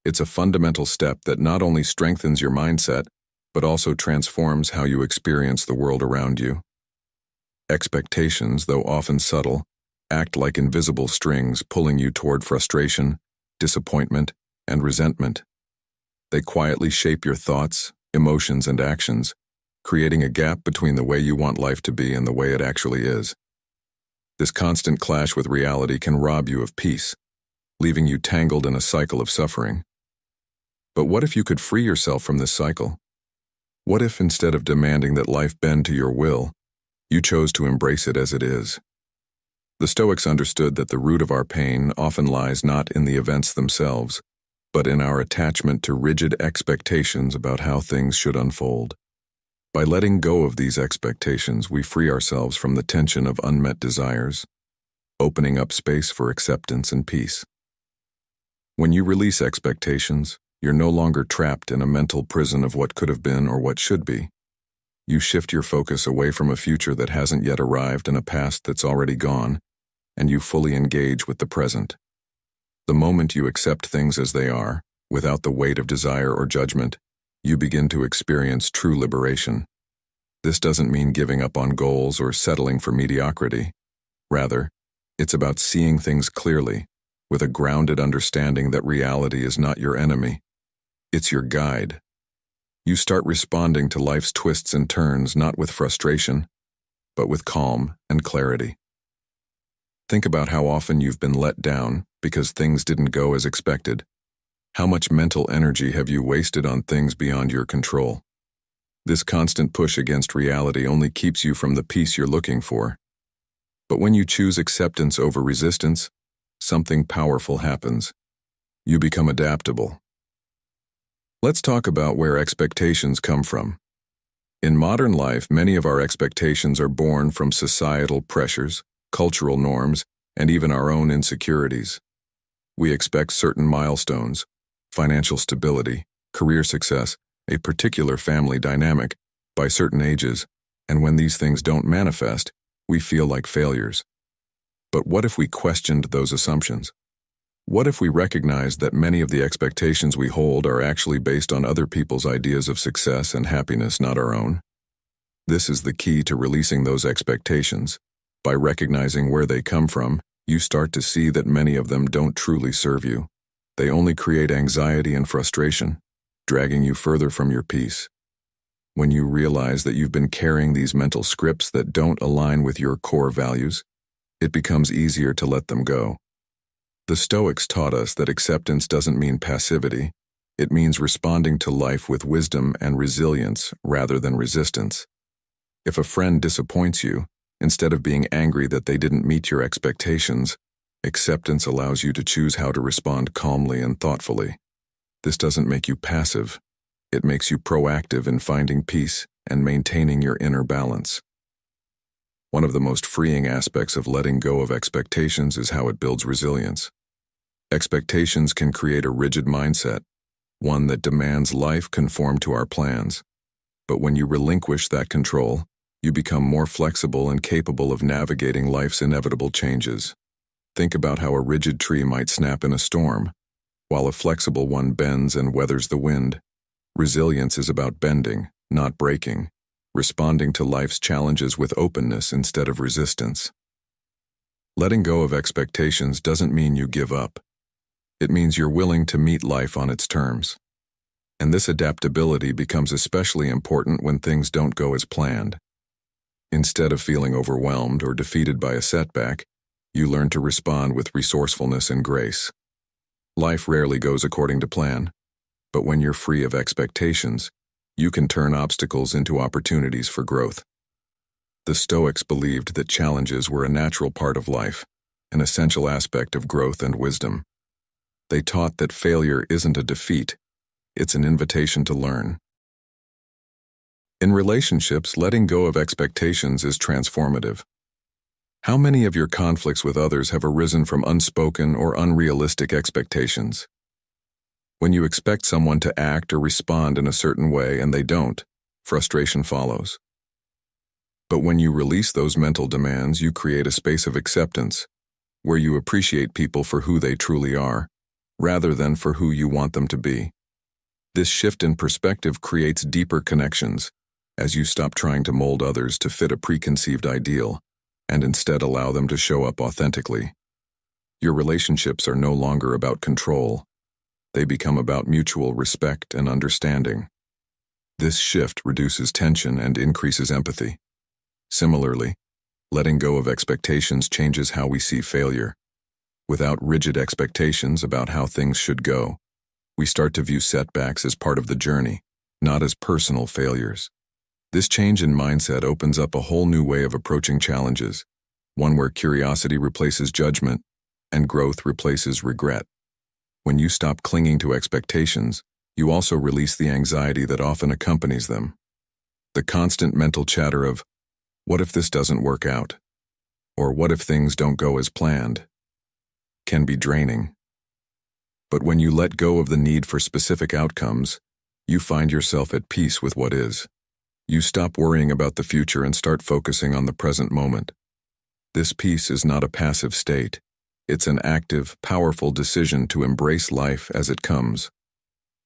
It's a fundamental step that not only strengthens your mindset, but also transforms how you experience the world around you. Expectations, though often subtle, act like invisible strings pulling you toward frustration, disappointment, and resentment. They quietly shape your thoughts, emotions, and actions, creating a gap between the way you want life to be and the way it actually is. This constant clash with reality can rob you of peace, leaving you tangled in a cycle of suffering. But what if you could free yourself from this cycle? What if, instead of demanding that life bend to your will, you chose to embrace it as it is? The Stoics understood that the root of our pain often lies not in the events themselves, but in our attachment to rigid expectations about how things should unfold. By letting go of these expectations, we free ourselves from the tension of unmet desires, opening up space for acceptance and peace. When you release expectations, you're no longer trapped in a mental prison of what could have been or what should be. You shift your focus away from a future that hasn't yet arrived and a past that's already gone, and you fully engage with the present. The moment you accept things as they are, without the weight of desire or judgment, you begin to experience true liberation. This doesn't mean giving up on goals or settling for mediocrity. Rather, it's about seeing things clearly, with a grounded understanding that reality is not your enemy. It's your guide. You start responding to life's twists and turns not with frustration, but with calm and clarity. Think about how often you've been let down because things didn't go as expected. How much mental energy have you wasted on things beyond your control? This constant push against reality only keeps you from the peace you're looking for. But when you choose acceptance over resistance, something powerful happens. You become adaptable. Let's talk about where expectations come from. In modern life, many of our expectations are born from societal pressures, cultural norms, and even our own insecurities. We expect certain milestones, financial stability, career success, a particular family dynamic, by certain ages, and when these things don't manifest, we feel like failures. But what if we questioned those assumptions? What if we recognized that many of the expectations we hold are actually based on other people's ideas of success and happiness, not our own? This is the key to releasing those expectations. By recognizing where they come from, you start to see that many of them don't truly serve you. They only create anxiety and frustration, dragging you further from your peace. When you realize that you've been carrying these mental scripts that don't align with your core values, it becomes easier to let them go. The Stoics taught us that acceptance doesn't mean passivity. It means responding to life with wisdom and resilience rather than resistance. If a friend disappoints you, instead of being angry that they didn't meet your expectations, acceptance allows you to choose how to respond calmly and thoughtfully. This doesn't make you passive. It makes you proactive in finding peace and maintaining your inner balance. One of the most freeing aspects of letting go of expectations is how it builds resilience. Expectations can create a rigid mindset, one that demands life conform to our plans. But when you relinquish that control, you become more flexible and capable of navigating life's inevitable changes. Think about how a rigid tree might snap in a storm, while a flexible one bends and weathers the wind. Resilience is about bending, not breaking, responding to life's challenges with openness instead of resistance. Letting go of expectations doesn't mean you give up. It means you're willing to meet life on its terms. And this adaptability becomes especially important when things don't go as planned. Instead of feeling overwhelmed or defeated by a setback, you learn to respond with resourcefulness and grace. Life rarely goes according to plan, but when you're free of expectations, you can turn obstacles into opportunities for growth. The Stoics believed that challenges were a natural part of life, an essential aspect of growth and wisdom. They taught that failure isn't a defeat, it's an invitation to learn. In relationships, letting go of expectations is transformative. How many of your conflicts with others have arisen from unspoken or unrealistic expectations? When you expect someone to act or respond in a certain way and they don't, frustration follows. But when you release those mental demands, you create a space of acceptance, where you appreciate people for who they truly are, rather than for who you want them to be. This shift in perspective creates deeper connections, as you stop trying to mold others to fit a preconceived ideal, and instead allow them to show up authentically. Your relationships are no longer about control. They become about mutual respect and understanding. This shift reduces tension and increases empathy. Similarly, letting go of expectations changes how we see failure. Without rigid expectations about how things should go, we start to view setbacks as part of the journey, not as personal failures. This change in mindset opens up a whole new way of approaching challenges, one where curiosity replaces judgment and growth replaces regret. When you stop clinging to expectations, you also release the anxiety that often accompanies them. The constant mental chatter of, what if this doesn't work out? Or what if things don't go as planned? Can be draining. But when you let go of the need for specific outcomes, you find yourself at peace with what is. You stop worrying about the future and start focusing on the present moment. This peace is not a passive state. It's an active, powerful decision to embrace life as it comes.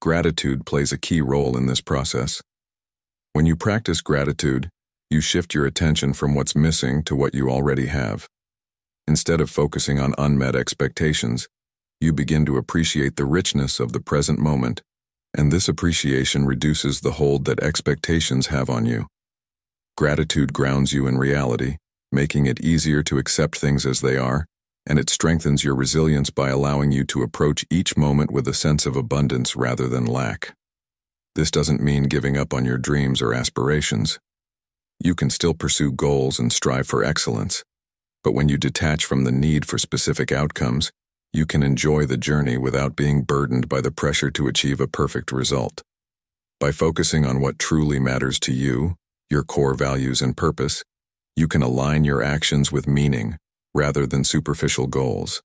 Gratitude plays a key role in this process. When you practice gratitude, you shift your attention from what's missing to what you already have. Instead of focusing on unmet expectations, you begin to appreciate the richness of the present moment, and this appreciation reduces the hold that expectations have on you. Gratitude grounds you in reality, making it easier to accept things as they are, and it strengthens your resilience by allowing you to approach each moment with a sense of abundance rather than lack. This doesn't mean giving up on your dreams or aspirations. You can still pursue goals and strive for excellence, but when you detach from the need for specific outcomes, you can enjoy the journey without being burdened by the pressure to achieve a perfect result. By focusing on what truly matters to you, your core values and purpose, you can align your actions with meaning rather than superficial goals.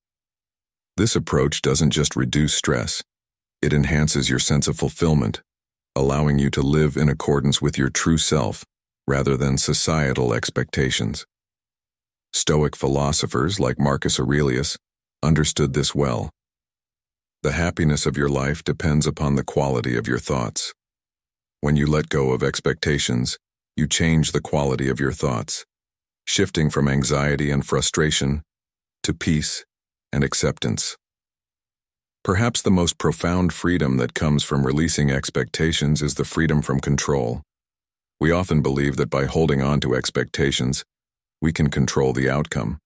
This approach doesn't just reduce stress, it enhances your sense of fulfillment, allowing you to live in accordance with your true self rather than societal expectations. Stoic philosophers like Marcus Aurelius understood this well. The happiness of your life depends upon the quality of your thoughts. When you let go of expectations, you change the quality of your thoughts, shifting from anxiety and frustration to peace and acceptance. Perhaps the most profound freedom that comes from releasing expectations is the freedom from control. We often believe that by holding on to expectations, we can control the outcome.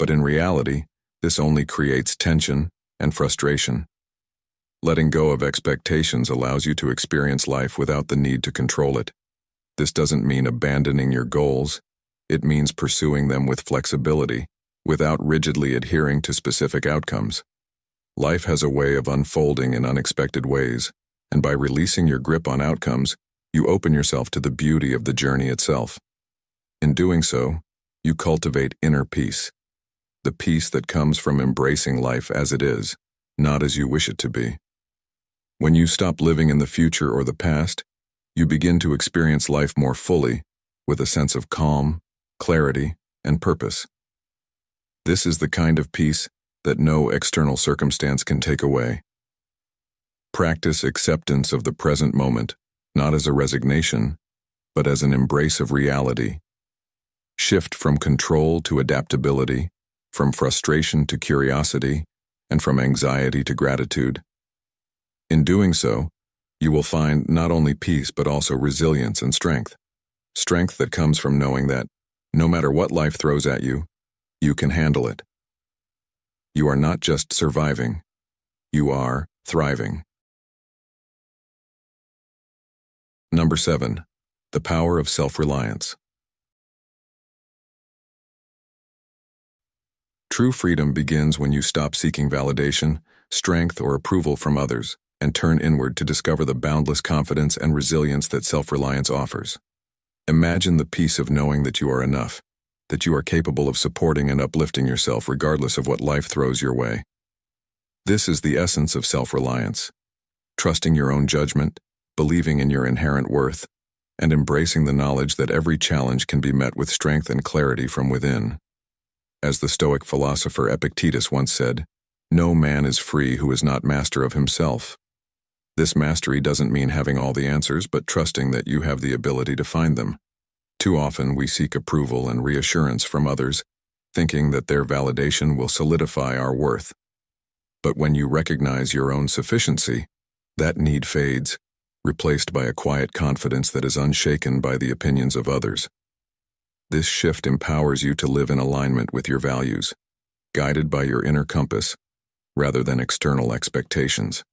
But in reality, this only creates tension and frustration. Letting go of expectations allows you to experience life without the need to control it. This doesn't mean abandoning your goals. It means pursuing them with flexibility, without rigidly adhering to specific outcomes. Life has a way of unfolding in unexpected ways, and by releasing your grip on outcomes, you open yourself to the beauty of the journey itself. In doing so, you cultivate inner peace, the peace that comes from embracing life as it is, not as you wish it to be. When you stop living in the future or the past, you begin to experience life more fully, with a sense of calm, clarity, and purpose. This is the kind of peace that no external circumstance can take away. Practice acceptance of the present moment, not as a resignation, but as an embrace of reality. Shift from control to adaptability, from frustration to curiosity, and from anxiety to gratitude. In doing so, you will find not only peace but also resilience and strength. Strength that comes from knowing that, no matter what life throws at you, you can handle it. You are not just surviving, you are thriving. Number 7. The power of self-reliance. True freedom begins when you stop seeking validation, strength, or approval from others, and turn inward to discover the boundless confidence and resilience that self-reliance offers. Imagine the peace of knowing that you are enough, that you are capable of supporting and uplifting yourself regardless of what life throws your way. This is the essence of self-reliance, trusting your own judgment, believing in your inherent worth, and embracing the knowledge that every challenge can be met with strength and clarity from within. As the Stoic philosopher Epictetus once said, "No man is free who is not master of himself." This mastery doesn't mean having all the answers, but trusting that you have the ability to find them. Too often we seek approval and reassurance from others, thinking that their validation will solidify our worth. But when you recognize your own sufficiency, that need fades, replaced by a quiet confidence that is unshaken by the opinions of others. This shift empowers you to live in alignment with your values, guided by your inner compass, rather than external expectations.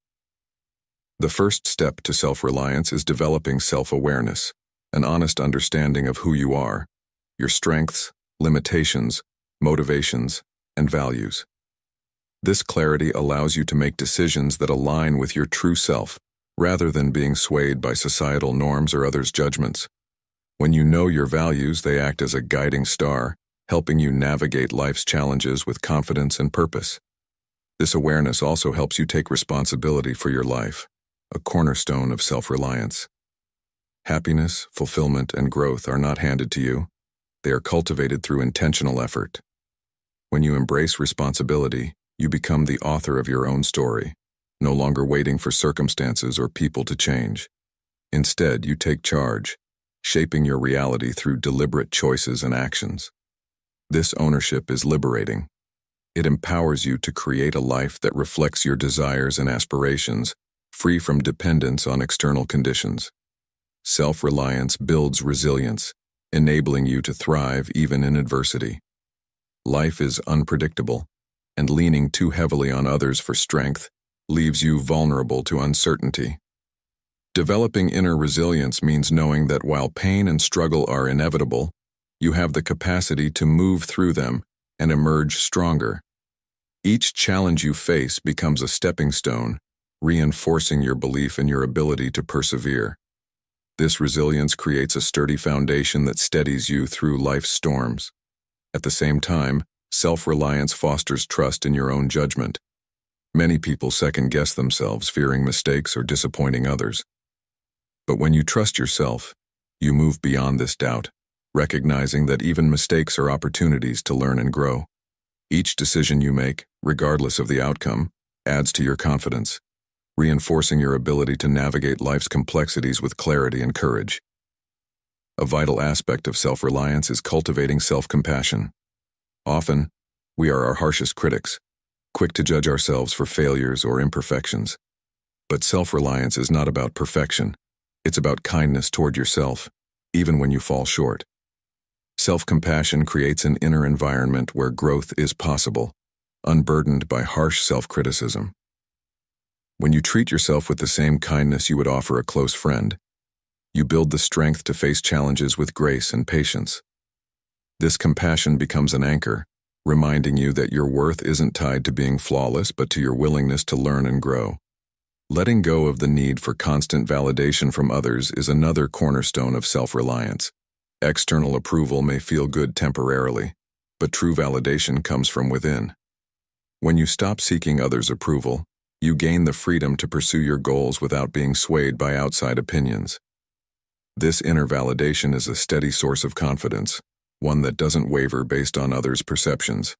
The first step to self-reliance is developing self-awareness, an honest understanding of who you are, your strengths, limitations, motivations, and values. This clarity allows you to make decisions that align with your true self, rather than being swayed by societal norms or others' judgments. When you know your values, they act as a guiding star, helping you navigate life's challenges with confidence and purpose. This awareness also helps you take responsibility for your life, a cornerstone of self-reliance. Happiness, fulfillment, and growth are not handed to you. They are cultivated through intentional effort. When you embrace responsibility, you become the author of your own story, no longer waiting for circumstances or people to change. Instead, you take charge, shaping your reality through deliberate choices and actions. This ownership is liberating. It empowers you to create a life that reflects your desires and aspirations, free from dependence on external conditions. Self-reliance builds resilience, enabling you to thrive even in adversity. Life is unpredictable, and leaning too heavily on others for strength leaves you vulnerable to uncertainty. Developing inner resilience means knowing that while pain and struggle are inevitable, you have the capacity to move through them and emerge stronger. Each challenge you face becomes a stepping stone, reinforcing your belief in your ability to persevere. This resilience creates a sturdy foundation that steadies you through life's storms. At the same time, self-reliance fosters trust in your own judgment. Many people second-guess themselves, fearing mistakes or disappointing others. But when you trust yourself, you move beyond this doubt, recognizing that even mistakes are opportunities to learn and grow. Each decision you make, regardless of the outcome, adds to your confidence, reinforcing your ability to navigate life's complexities with clarity and courage. A vital aspect of self-reliance is cultivating self-compassion. Often, we are our harshest critics, quick to judge ourselves for failures or imperfections. But self-reliance is not about perfection. It's about kindness toward yourself, even when you fall short. Self-compassion creates an inner environment where growth is possible, unburdened by harsh self-criticism. When you treat yourself with the same kindness you would offer a close friend, you build the strength to face challenges with grace and patience. This compassion becomes an anchor, reminding you that your worth isn't tied to being flawless but to your willingness to learn and grow. Letting go of the need for constant validation from others is another cornerstone of self-reliance. External approval may feel good temporarily, but true validation comes from within. When you stop seeking others' approval, you gain the freedom to pursue your goals without being swayed by outside opinions. This inner validation is a steady source of confidence, one that doesn't waver based on others' perceptions.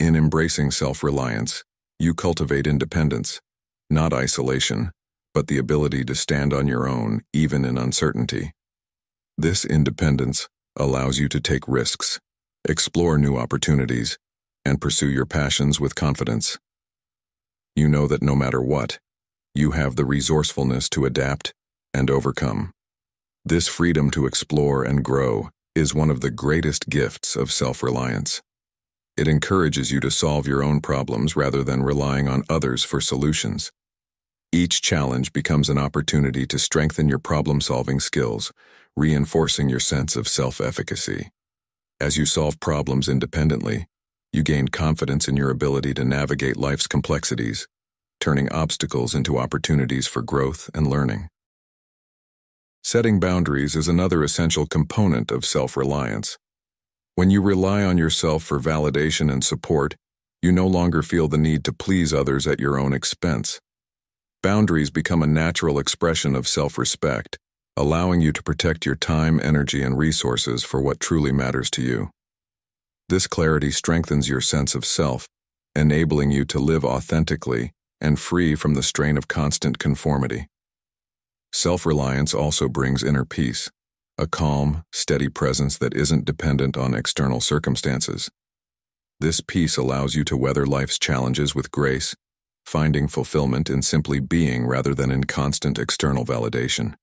In embracing self-reliance, you cultivate independence, not isolation, but the ability to stand on your own, even in uncertainty. This independence allows you to take risks, explore new opportunities, and pursue your passions with confidence. You know that no matter what, you have the resourcefulness to adapt and overcome. This freedom to explore and grow is one of the greatest gifts of self-reliance. It encourages you to solve your own problems rather than relying on others for solutions. Each challenge becomes an opportunity to strengthen your problem-solving skills, reinforcing your sense of self-efficacy. As you solve problems independently, you gain confidence in your ability to navigate life's complexities, turning obstacles into opportunities for growth and learning. Setting boundaries is another essential component of self-reliance. When you rely on yourself for validation and support, you no longer feel the need to please others at your own expense. Boundaries become a natural expression of self-respect, allowing you to protect your time, energy, and resources for what truly matters to you. This clarity strengthens your sense of self, enabling you to live authentically and free from the strain of constant conformity. Self-reliance also brings inner peace, a calm, steady presence that isn't dependent on external circumstances. This peace allows you to weather life's challenges with grace, finding fulfillment in simply being rather than in constant external validation.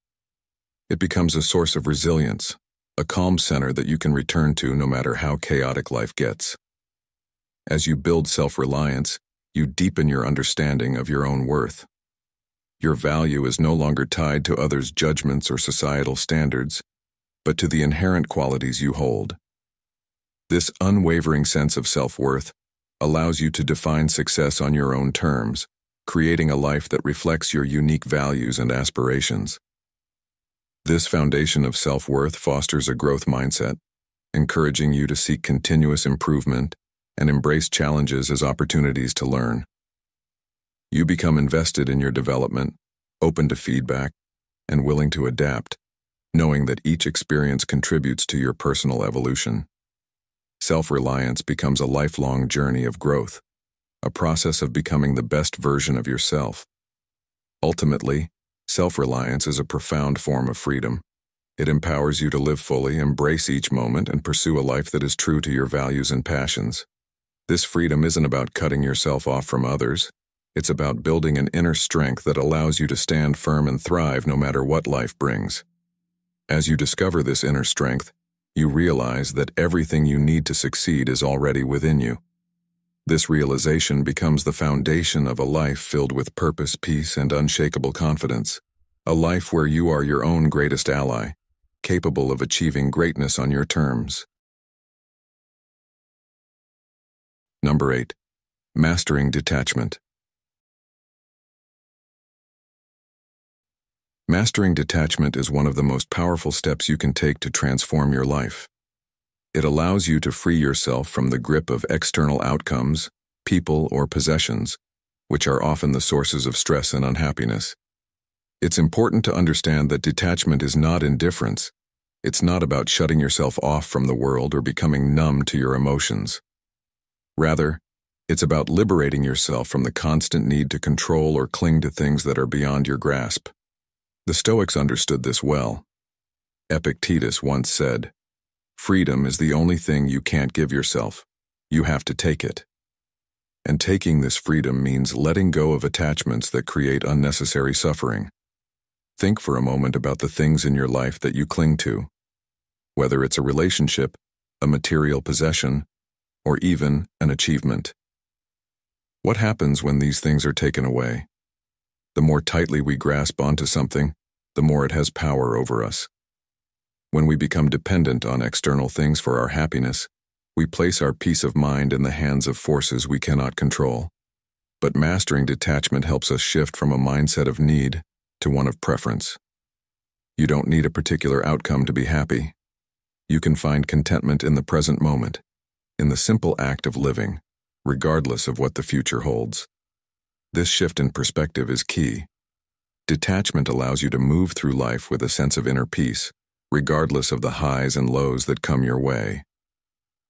It becomes a source of resilience, a calm center that you can return to no matter how chaotic life gets. As you build self-reliance, you deepen your understanding of your own worth. Your value is no longer tied to others' judgments or societal standards, but to the inherent qualities you hold. This unwavering sense of self-worth allows you to define success on your own terms, creating a life that reflects your unique values and aspirations. This foundation of self-worth fosters a growth mindset, encouraging you to seek continuous improvement and embrace challenges as opportunities to learn. You become invested in your development, open to feedback, and willing to adapt, knowing that each experience contributes to your personal evolution. Self-reliance becomes a lifelong journey of growth, a process of becoming the best version of yourself. Ultimately, self-reliance is a profound form of freedom. It empowers you to live fully, embrace each moment, and pursue a life that is true to your values and passions. This freedom isn't about cutting yourself off from others. It's about building an inner strength that allows you to stand firm and thrive no matter what life brings. As you discover this inner strength, you realize that everything you need to succeed is already within you. This realization becomes the foundation of a life filled with purpose, peace, and unshakable confidence. A life where you are your own greatest ally, capable of achieving greatness on your terms. Number 8. Mastering detachment. Mastering detachment is one of the most powerful steps you can take to transform your life. It allows you to free yourself from the grip of external outcomes, people, or possessions, which are often the sources of stress and unhappiness. It's important to understand that detachment is not indifference. It's not about shutting yourself off from the world or becoming numb to your emotions. Rather, it's about liberating yourself from the constant need to control or cling to things that are beyond your grasp. The Stoics understood this well. Epictetus once said, "Freedom is the only thing you can't give yourself. You have to take it." And taking this freedom means letting go of attachments that create unnecessary suffering. Think for a moment about the things in your life that you cling to, whether it's a relationship, a material possession, or even an achievement. What happens when these things are taken away? The more tightly we grasp onto something, the more it has power over us. When we become dependent on external things for our happiness, we place our peace of mind in the hands of forces we cannot control. But mastering detachment helps us shift from a mindset of need to one of preference. You don't need a particular outcome to be happy. You can find contentment in the present moment, in the simple act of living, regardless of what the future holds. This shift in perspective is key. Detachment allows you to move through life with a sense of inner peace, regardless of the highs and lows that come your way.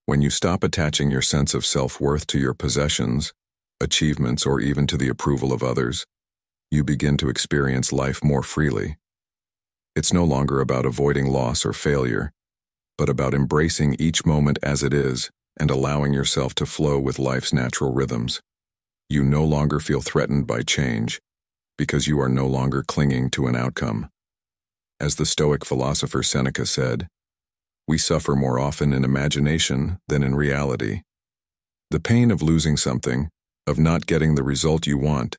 When you stop attaching your sense of self-worth to your possessions, achievements, or even to the approval of others, you begin to experience life more freely. It's no longer about avoiding loss or failure, but about embracing each moment as it is and allowing yourself to flow with life's natural rhythms. You no longer feel threatened by change because you are no longer clinging to an outcome. As the Stoic philosopher Seneca said, "We suffer more often in imagination than in reality." The pain of losing something, of not getting the result you want,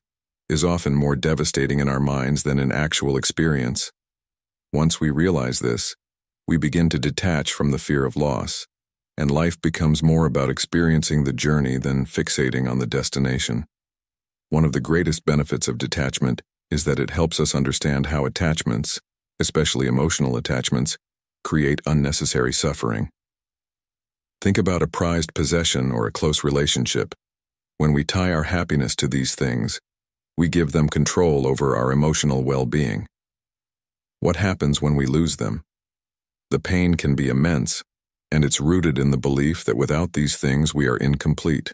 is often more devastating in our minds than in actual experience. Once we realize this, we begin to detach from the fear of loss, and life becomes more about experiencing the journey than fixating on the destination. One of the greatest benefits of detachment is that it helps us understand how attachments, especially emotional attachments, create unnecessary suffering. Think about a prized possession or a close relationship. When we tie our happiness to these things, we give them control over our emotional well-being. What happens when we lose them? The pain can be immense, and it's rooted in the belief that without these things we are incomplete.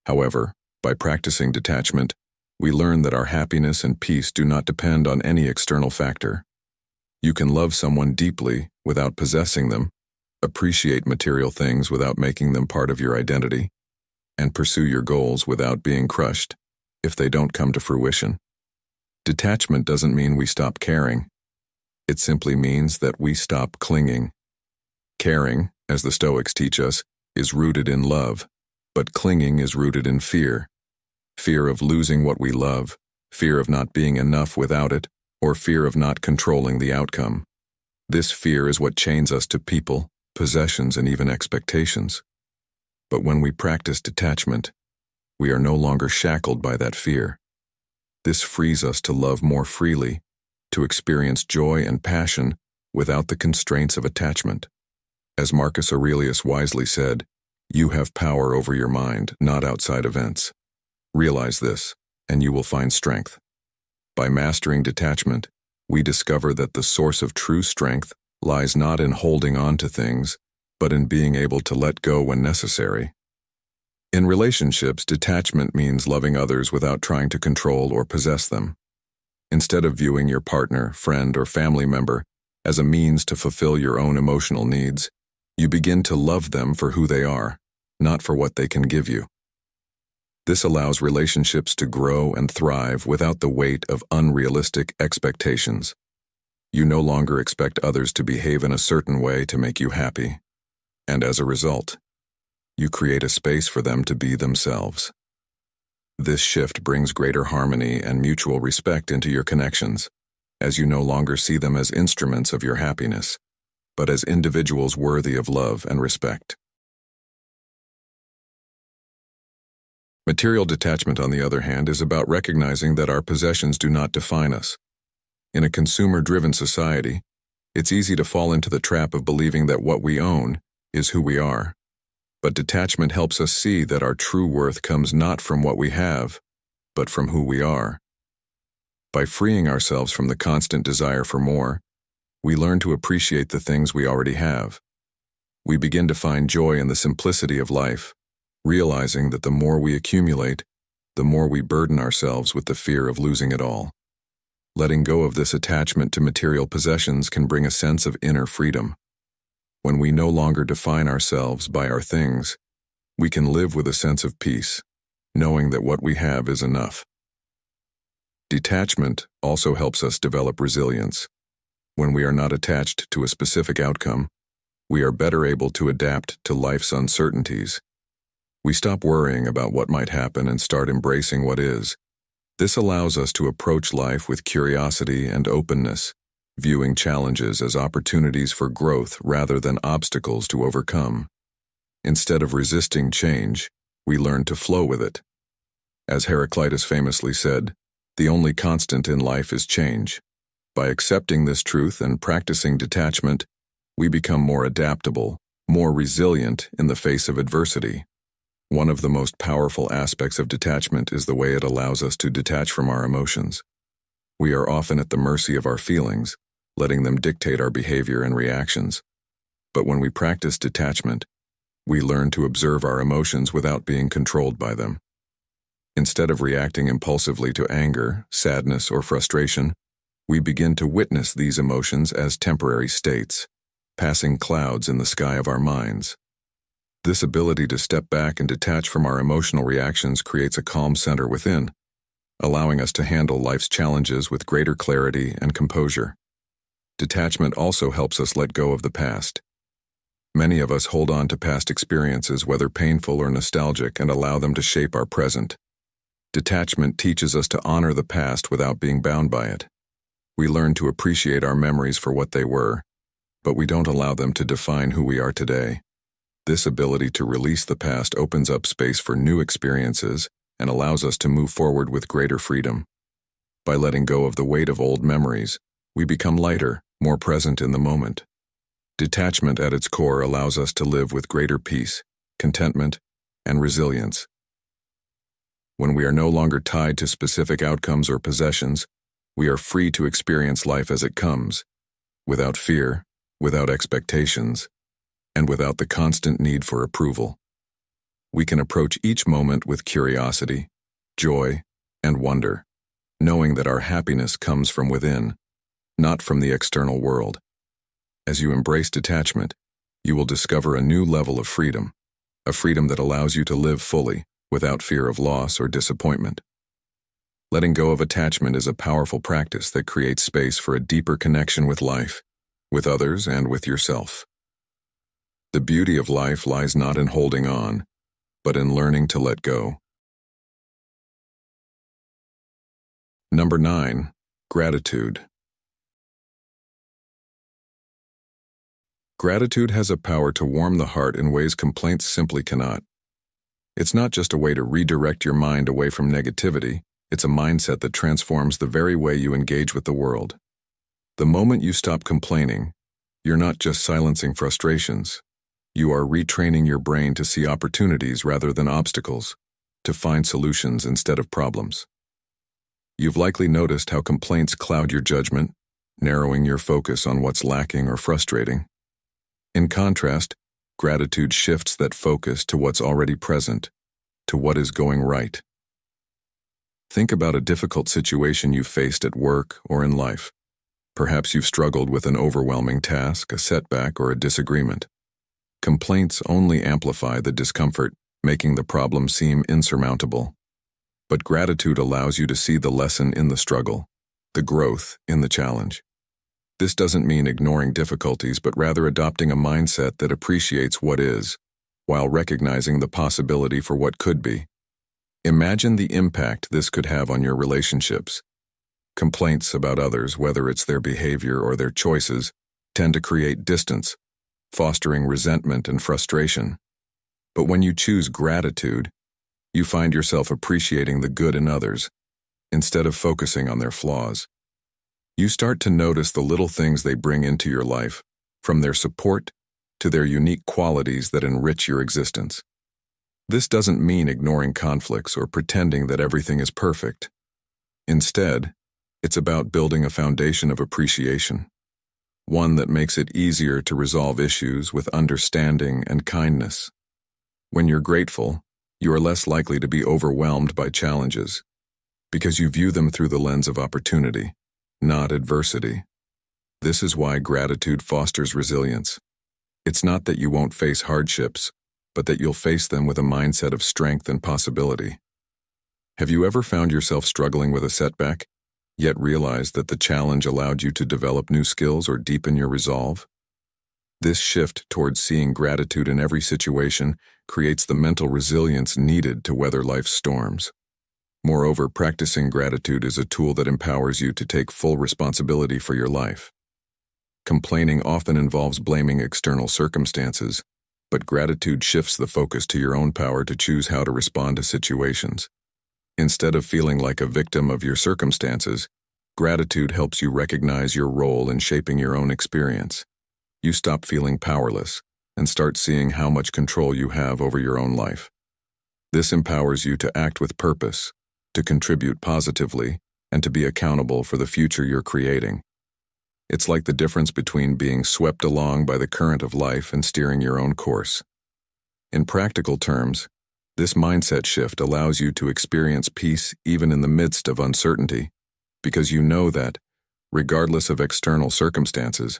However, by practicing detachment, we learn that our happiness and peace do not depend on any external factor. You can love someone deeply without possessing them, appreciate material things without making them part of your identity, and pursue your goals without being crushed if they don't come to fruition. Detachment doesn't mean we stop caring. It simply means that we stop clinging. Caring, as the Stoics teach us, is rooted in love, but clinging is rooted in fear. Fear of losing what we love, fear of not being enough without it, or fear of not controlling the outcome. This fear is what chains us to people, possessions, and even expectations. But when we practice detachment, we are no longer shackled by that fear. This frees us to love more freely, to experience joy and passion without the constraints of attachment. As Marcus Aurelius wisely said, you have power over your mind, not outside events. Realize this, and you will find strength. By mastering detachment, we discover that the source of true strength lies not in holding on to things, but in being able to let go when necessary. In relationships, detachment means loving others without trying to control or possess them. Instead of viewing your partner, friend, or family member as a means to fulfill your own emotional needs, you begin to love them for who they are, not for what they can give you. This allows relationships to grow and thrive without the weight of unrealistic expectations. You no longer expect others to behave in a certain way to make you happy, and as a result, you create a space for them to be themselves. This shift brings greater harmony and mutual respect into your connections, as you no longer see them as instruments of your happiness, but as individuals worthy of love and respect. Material detachment, on the other hand, is about recognizing that our possessions do not define us. In a consumer-driven society, it's easy to fall into the trap of believing that what we own is who we are. But detachment helps us see that our true worth comes not from what we have, but from who we are. By freeing ourselves from the constant desire for more, we learn to appreciate the things we already have. We begin to find joy in the simplicity of life, realizing that the more we accumulate, the more we burden ourselves with the fear of losing it all. Letting go of this attachment to material possessions can bring a sense of inner freedom. When we no longer define ourselves by our things, we can live with a sense of peace, knowing that what we have is enough. Detachment also helps us develop resilience. When we are not attached to a specific outcome, we are better able to adapt to life's uncertainties. We stop worrying about what might happen and start embracing what is. This allows us to approach life with curiosity and openness, viewing challenges as opportunities for growth rather than obstacles to overcome. Instead of resisting change, we learn to flow with it. As Heraclitus famously said, the only constant in life is change. By accepting this truth and practicing detachment, we become more adaptable, more resilient in the face of adversity. One of the most powerful aspects of detachment is the way it allows us to detach from our emotions. We are often at the mercy of our feelings, letting them dictate our behavior and reactions. But when we practice detachment, we learn to observe our emotions without being controlled by them. Instead of reacting impulsively to anger, sadness, or frustration, we begin to witness these emotions as temporary states, passing clouds in the sky of our minds. This ability to step back and detach from our emotional reactions creates a calm center within, allowing us to handle life's challenges with greater clarity and composure. Detachment also helps us let go of the past. Many of us hold on to past experiences, whether painful or nostalgic, and allow them to shape our present. Detachment teaches us to honor the past without being bound by it. We learn to appreciate our memories for what they were, but we don't allow them to define who we are today. This ability to release the past opens up space for new experiences and allows us to move forward with greater freedom. By letting go of the weight of old memories, we become lighter, more present in the moment. Detachment at its core allows us to live with greater peace, contentment, and resilience. When we are no longer tied to specific outcomes or possessions, we are free to experience life as it comes, without fear, without expectations, and without the constant need for approval. We can approach each moment with curiosity, joy, and wonder, knowing that our happiness comes from within. not from the external world. As you embrace detachment, you will discover a new level of freedom, a freedom that allows you to live fully, without fear of loss or disappointment. Letting go of attachment is a powerful practice that creates space for a deeper connection with life, with others, and with yourself. The beauty of life lies not in holding on, but in learning to let go. Number 9. Gratitude. Gratitude has a power to warm the heart in ways complaints simply cannot. It's not just a way to redirect your mind away from negativity, it's a mindset that transforms the very way you engage with the world. The moment you stop complaining, you're not just silencing frustrations. You are retraining your brain to see opportunities rather than obstacles, to find solutions instead of problems. You've likely noticed how complaints cloud your judgment, narrowing your focus on what's lacking or frustrating. In contrast, gratitude shifts that focus to what's already present, to what is going right. Think about a difficult situation you've faced at work or in life. Perhaps you've struggled with an overwhelming task, a setback, or a disagreement. Complaints only amplify the discomfort, making the problem seem insurmountable. But gratitude allows you to see the lesson in the struggle, the growth in the challenge. This doesn't mean ignoring difficulties, but rather adopting a mindset that appreciates what is, while recognizing the possibility for what could be. Imagine the impact this could have on your relationships. Complaints about others, whether it's their behavior or their choices, tend to create distance, fostering resentment and frustration. But when you choose gratitude, you find yourself appreciating the good in others, instead of focusing on their flaws. You start to notice the little things they bring into your life, from their support to their unique qualities that enrich your existence. This doesn't mean ignoring conflicts or pretending that everything is perfect. Instead, it's about building a foundation of appreciation, one that makes it easier to resolve issues with understanding and kindness. When you're grateful, you are less likely to be overwhelmed by challenges, because you view them through the lens of opportunity, not adversity. This is why gratitude fosters resilience. It's not that you won't face hardships, but that you'll face them with a mindset of strength and possibility. Have you ever found yourself struggling with a setback, yet realized that the challenge allowed you to develop new skills or deepen your resolve? This shift towards seeing gratitude in every situation creates the mental resilience needed to weather life's storms. Moreover, practicing gratitude is a tool that empowers you to take full responsibility for your life. Complaining often involves blaming external circumstances, but gratitude shifts the focus to your own power to choose how to respond to situations. Instead of feeling like a victim of your circumstances, gratitude helps you recognize your role in shaping your own experience. You stop feeling powerless and start seeing how much control you have over your own life. This empowers you to act with purpose, to contribute positively, and to be accountable for the future you're creating. It's like the difference between being swept along by the current of life and steering your own course. In practical terms, this mindset shift allows you to experience peace even in the midst of uncertainty, because you know that, regardless of external circumstances,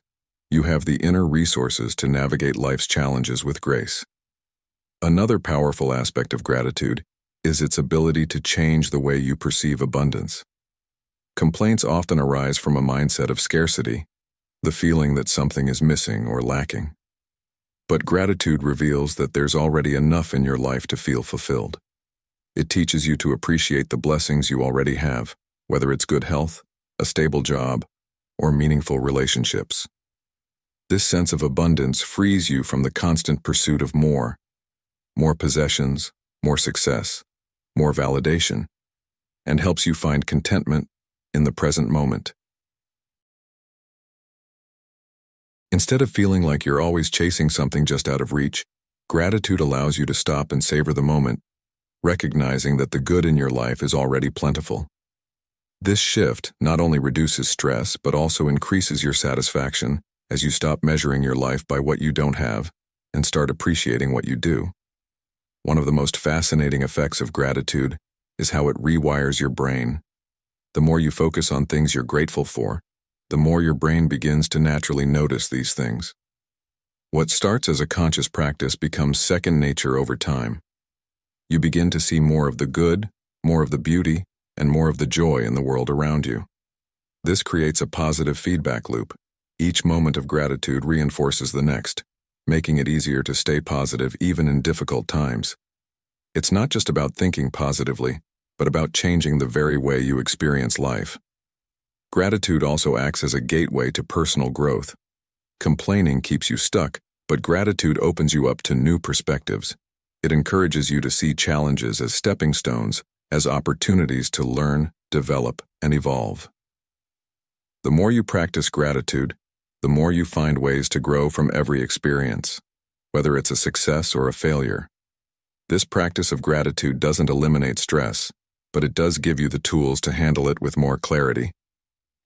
you have the inner resources to navigate life's challenges with grace. Another powerful aspect of gratitude is its ability to change the way you perceive abundance. Complaints often arise from a mindset of scarcity, the feeling that something is missing or lacking. But gratitude reveals that there's already enough in your life to feel fulfilled. It teaches you to appreciate the blessings you already have, whether it's good health, a stable job, or meaningful relationships. This sense of abundance frees you from the constant pursuit of more possessions, more success, more validation, and helps you find contentment in the present moment. Instead of feeling like you're always chasing something just out of reach, gratitude allows you to stop and savor the moment, recognizing that the good in your life is already plentiful. This shift not only reduces stress, but also increases your satisfaction as you stop measuring your life by what you don't have and start appreciating what you do. One of the most fascinating effects of gratitude is how it rewires your brain. The more you focus on things you're grateful for, the more your brain begins to naturally notice these things. What starts as a conscious practice becomes second nature over time. You begin to see more of the good, more of the beauty, and more of the joy in the world around you. This creates a positive feedback loop. Each moment of gratitude reinforces the next, making it easier to stay positive even in difficult times. It's not just about thinking positively, but about changing the very way you experience life. Gratitude also acts as a gateway to personal growth. Complaining keeps you stuck, but gratitude opens you up to new perspectives. It encourages you to see challenges as stepping stones, as opportunities to learn, develop, and evolve. The more you practice gratitude, the more you find ways to grow from every experience, whether it's a success or a failure. This practice of gratitude doesn't eliminate stress, but it does give you the tools to handle it with more clarity.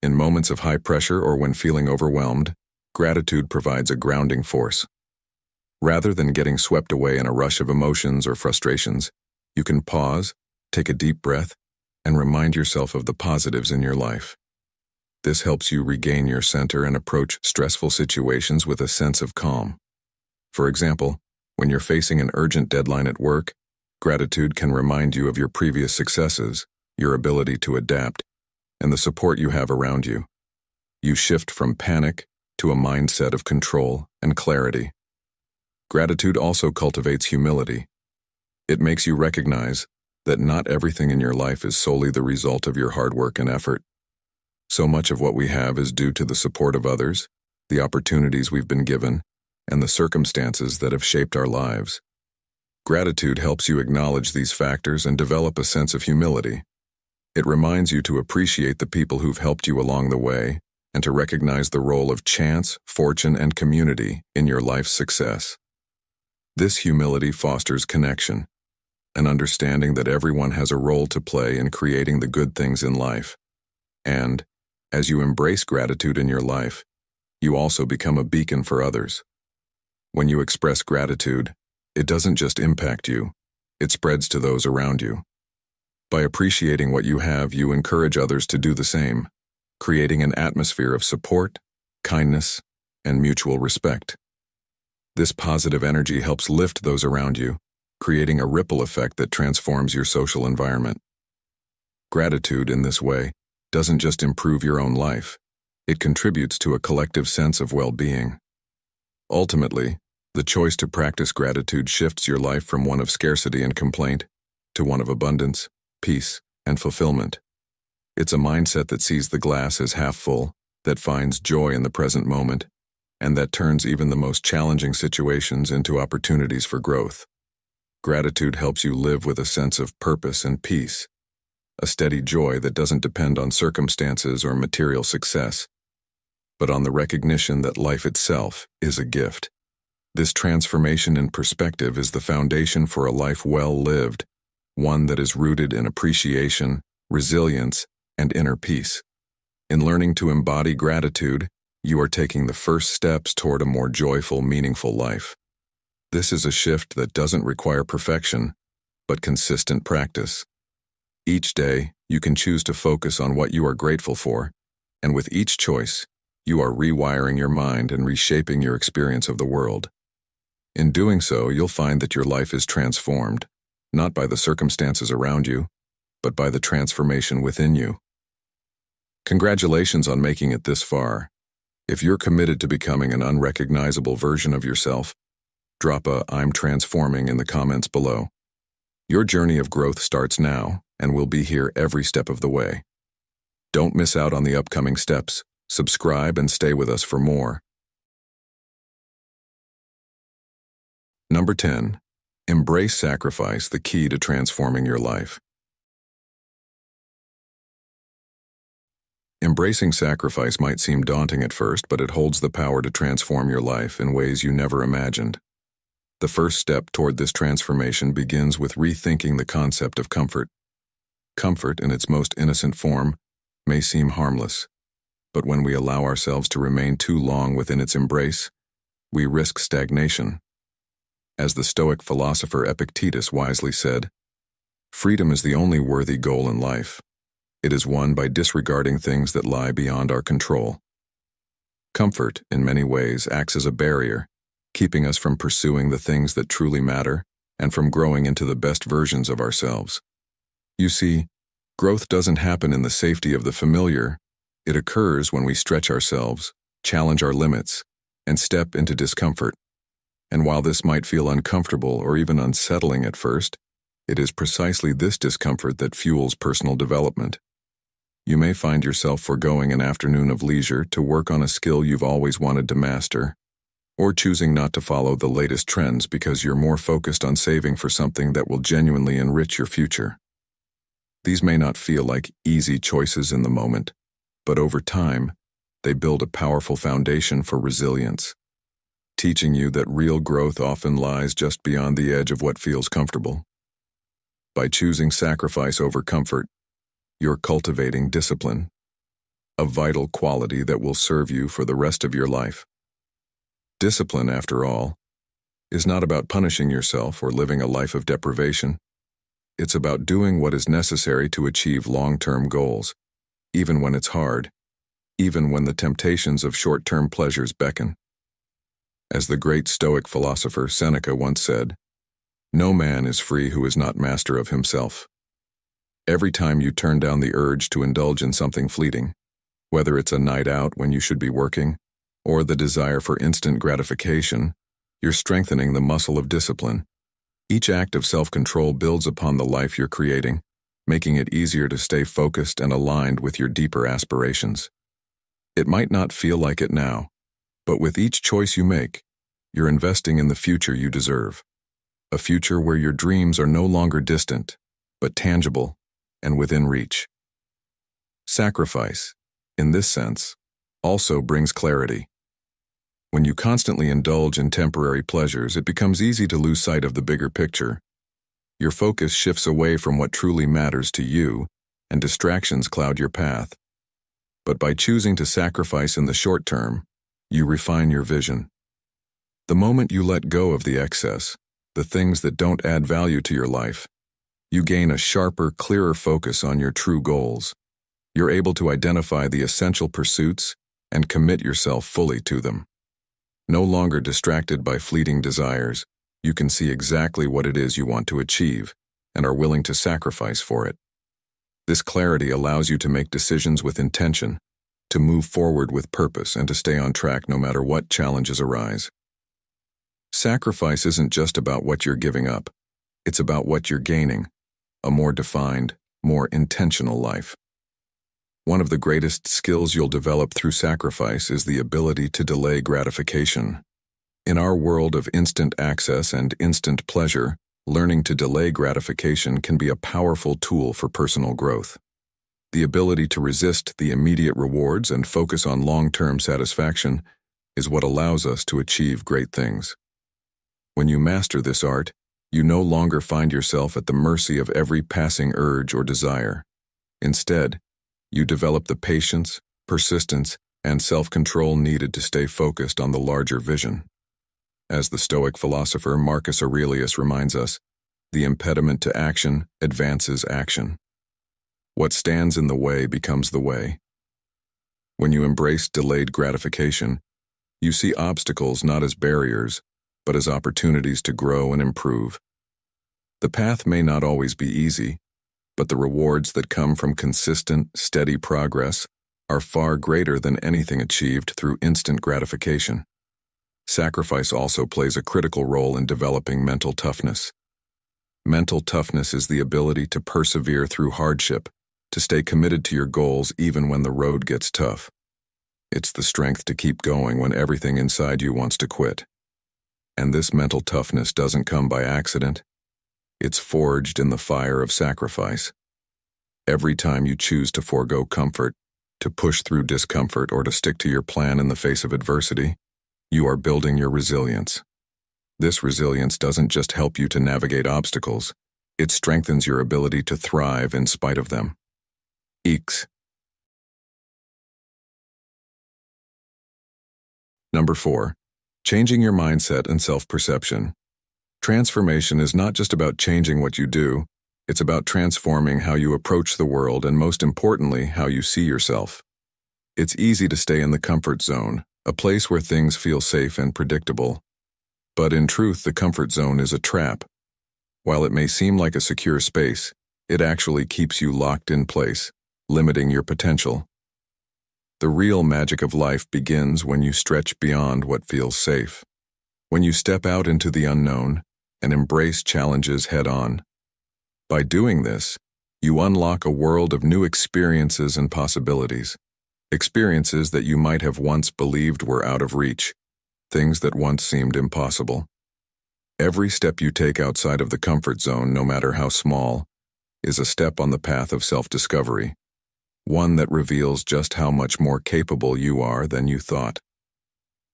In moments of high pressure or when feeling overwhelmed, gratitude provides a grounding force. Rather than getting swept away in a rush of emotions or frustrations, you can pause, take a deep breath, and remind yourself of the positives in your life. This helps you regain your center and approach stressful situations with a sense of calm. For example, when you're facing an urgent deadline at work, gratitude can remind you of your previous successes, your ability to adapt, and the support you have around you. You shift from panic to a mindset of control and clarity. Gratitude also cultivates humility. It makes you recognize that not everything in your life is solely the result of your hard work and effort. So much of what we have is due to the support of others, the opportunities we've been given, and the circumstances that have shaped our lives. Gratitude helps you acknowledge these factors and develop a sense of humility. It reminds you to appreciate the people who've helped you along the way and to recognize the role of chance, fortune, and community in your life's success. This humility fosters connection, an understanding that everyone has a role to play in creating the good things in life. And, as you embrace gratitude in your life, you also become a beacon for others. When you express gratitude, it doesn't just impact you, it spreads to those around you. By appreciating what you have, you encourage others to do the same, creating an atmosphere of support, kindness, and mutual respect. This positive energy helps lift those around you, creating a ripple effect that transforms your social environment. Gratitude, in this way, doesn't just improve your own life, it contributes to a collective sense of well-being. Ultimately, the choice to practice gratitude shifts your life from one of scarcity and complaint to one of abundance, peace, and fulfillment. It's a mindset that sees the glass as half full, that finds joy in the present moment, and that turns even the most challenging situations into opportunities for growth. Gratitude helps you live with a sense of purpose and peace, a steady joy that doesn't depend on circumstances or material success, but on the recognition that life itself is a gift. This transformation in perspective is the foundation for a life well lived, one that is rooted in appreciation, resilience, and inner peace. In learning to embody gratitude, you are taking the first steps toward a more joyful, meaningful life. This is a shift that doesn't require perfection, but consistent practice. Each day, you can choose to focus on what you are grateful for, and with each choice, you are rewiring your mind and reshaping your experience of the world. In doing so, you'll find that your life is transformed, not by the circumstances around you, but by the transformation within you. Congratulations on making it this far. If you're committed to becoming an unrecognizable version of yourself, drop a "I'm transforming" in the comments below. Your journey of growth starts now and will be here every step of the way. Don't miss out on the upcoming steps. Subscribe and stay with us for more. Number 10. Embrace sacrifice, the key to transforming your life. Embracing sacrifice might seem daunting at first, but it holds the power to transform your life in ways you never imagined. The first step toward this transformation begins with rethinking the concept of comfort. Comfort, in its most innocent form, may seem harmless, but when we allow ourselves to remain too long within its embrace, we risk stagnation. As the Stoic philosopher Epictetus wisely said, "Freedom is the only worthy goal in life. It is won by disregarding things that lie beyond our control." Comfort, in many ways, acts as a barrier, keeping us from pursuing the things that truly matter and from growing into the best versions of ourselves. You see, growth doesn't happen in the safety of the familiar. It occurs when we stretch ourselves, challenge our limits, and step into discomfort. And while this might feel uncomfortable or even unsettling at first, it is precisely this discomfort that fuels personal development. You may find yourself foregoing an afternoon of leisure to work on a skill you've always wanted to master, or choosing not to follow the latest trends because you're more focused on saving for something that will genuinely enrich your future. These may not feel like easy choices in the moment, but over time, they build a powerful foundation for resilience, teaching you that real growth often lies just beyond the edge of what feels comfortable. By choosing sacrifice over comfort, you're cultivating discipline, a vital quality that will serve you for the rest of your life. Discipline, after all, is not about punishing yourself or living a life of deprivation. It's about doing what is necessary to achieve long-term goals, even when it's hard, even when the temptations of short-term pleasures beckon. As the great Stoic philosopher Seneca once said, "No man is free who is not master of himself." Every time you turn down the urge to indulge in something fleeting, whether it's a night out when you should be working, or the desire for instant gratification, you're strengthening the muscle of discipline. Each act of self-control builds upon the life you're creating, making it easier to stay focused and aligned with your deeper aspirations. It might not feel like it now, but with each choice you make, you're investing in the future you deserve. A future where your dreams are no longer distant, but tangible and within reach. Sacrifice, in this sense, also brings clarity. When you constantly indulge in temporary pleasures, it becomes easy to lose sight of the bigger picture. Your focus shifts away from what truly matters to you, and distractions cloud your path. But by choosing to sacrifice in the short term, you refine your vision. The moment you let go of the excess, the things that don't add value to your life, you gain a sharper, clearer focus on your true goals. You're able to identify the essential pursuits and commit yourself fully to them. No longer distracted by fleeting desires, you can see exactly what it is you want to achieve and are willing to sacrifice for it. This clarity allows you to make decisions with intention, to move forward with purpose, and to stay on track no matter what challenges arise. Sacrifice isn't just about what you're giving up. It's about what you're gaining, a more defined, more intentional life. One of the greatest skills you'll develop through sacrifice is the ability to delay gratification. In our world of instant access and instant pleasure, learning to delay gratification can be a powerful tool for personal growth. The ability to resist the immediate rewards and focus on long-term satisfaction is what allows us to achieve great things. When you master this art, you no longer find yourself at the mercy of every passing urge or desire. Instead, you develop the patience, persistence, and self-control needed to stay focused on the larger vision. As the Stoic philosopher Marcus Aurelius reminds us, the impediment to action advances action. What stands in the way becomes the way. When you embrace delayed gratification, you see obstacles not as barriers, but as opportunities to grow and improve. The path may not always be easy, but the rewards that come from consistent, steady progress are far greater than anything achieved through instant gratification. Sacrifice also plays a critical role in developing mental toughness. Mental toughness is the ability to persevere through hardship, to stay committed to your goals even when the road gets tough. It's the strength to keep going when everything inside you wants to quit. And this mental toughness doesn't come by accident. It's forged in the fire of sacrifice. Every time you choose to forego comfort, to push through discomfort, or to stick to your plan in the face of adversity, you are building your resilience. This resilience doesn't just help you to navigate obstacles, it strengthens your ability to thrive in spite of them. Eeks. Number 4. Changing your mindset and self-perception. Transformation is not just about changing what you do, it's about transforming how you approach the world and, most importantly, how you see yourself. It's easy to stay in the comfort zone, a place where things feel safe and predictable. But in truth, the comfort zone is a trap. While it may seem like a secure space, it actually keeps you locked in place, limiting your potential. The real magic of life begins when you stretch beyond what feels safe, when you step out into the unknown and embrace challenges head-on. By doing this, you unlock a world of new experiences and possibilities, experiences that you might have once believed were out of reach, things that once seemed impossible. Every step you take outside of the comfort zone, no matter how small, is a step on the path of self-discovery, one that reveals just how much more capable you are than you thought.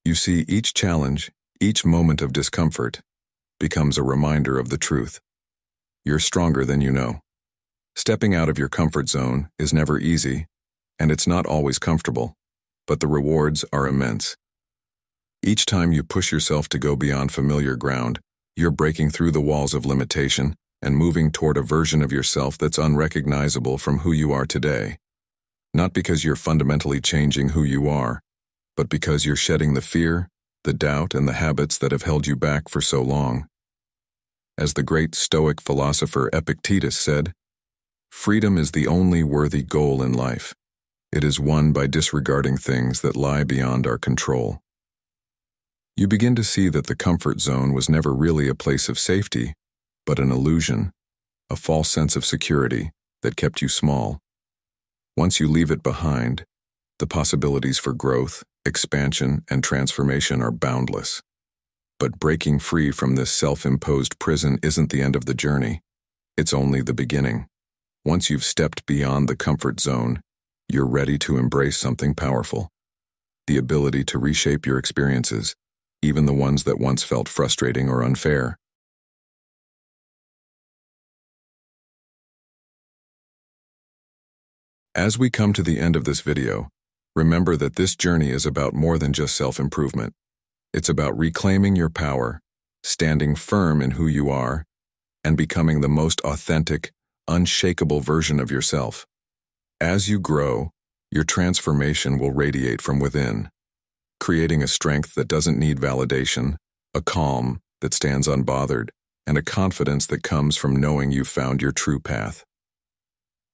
You see, each challenge, each moment of discomfort, becomes a reminder of the truth. You're stronger than you know. Stepping out of your comfort zone is never easy, and it's not always comfortable, but the rewards are immense. Each time you push yourself to go beyond familiar ground, you're breaking through the walls of limitation and moving toward a version of yourself that's unrecognizable from who you are today. Not because you're fundamentally changing who you are, but because you're shedding the fear, the doubt, and the habits that have held you back for so long. As the great Stoic philosopher Epictetus said, "Freedom is the only worthy goal in life. It is won by disregarding things that lie beyond our control." You begin to see that the comfort zone was never really a place of safety, but an illusion, a false sense of security that kept you small. Once you leave it behind, the possibilities for growth, expansion, and transformation are boundless. But breaking free from this self-imposed prison isn't the end of the journey. It's only the beginning. Once you've stepped beyond the comfort zone, you're ready to embrace something powerful. The ability to reshape your experiences, even the ones that once felt frustrating or unfair. As we come to the end of this video, remember that this journey is about more than just self-improvement. It's about reclaiming your power, standing firm in who you are, and becoming the most authentic, unshakable version of yourself. As you grow, your transformation will radiate from within, creating a strength that doesn't need validation, a calm that stands unbothered, and a confidence that comes from knowing you've found your true path.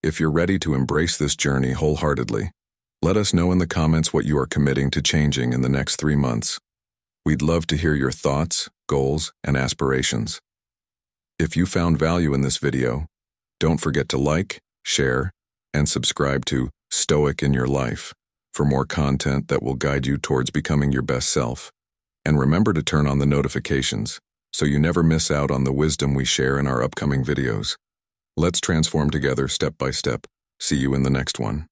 If you're ready to embrace this journey wholeheartedly, let us know in the comments what you are committing to changing in the next 3 months. We'd love to hear your thoughts, goals, and aspirations. If you found value in this video, don't forget to like, share, and subscribe to Stoic in Your Life for more content that will guide you towards becoming your best self. And remember to turn on the notifications so you never miss out on the wisdom we share in our upcoming videos. Let's transform together step by step. See you in the next one.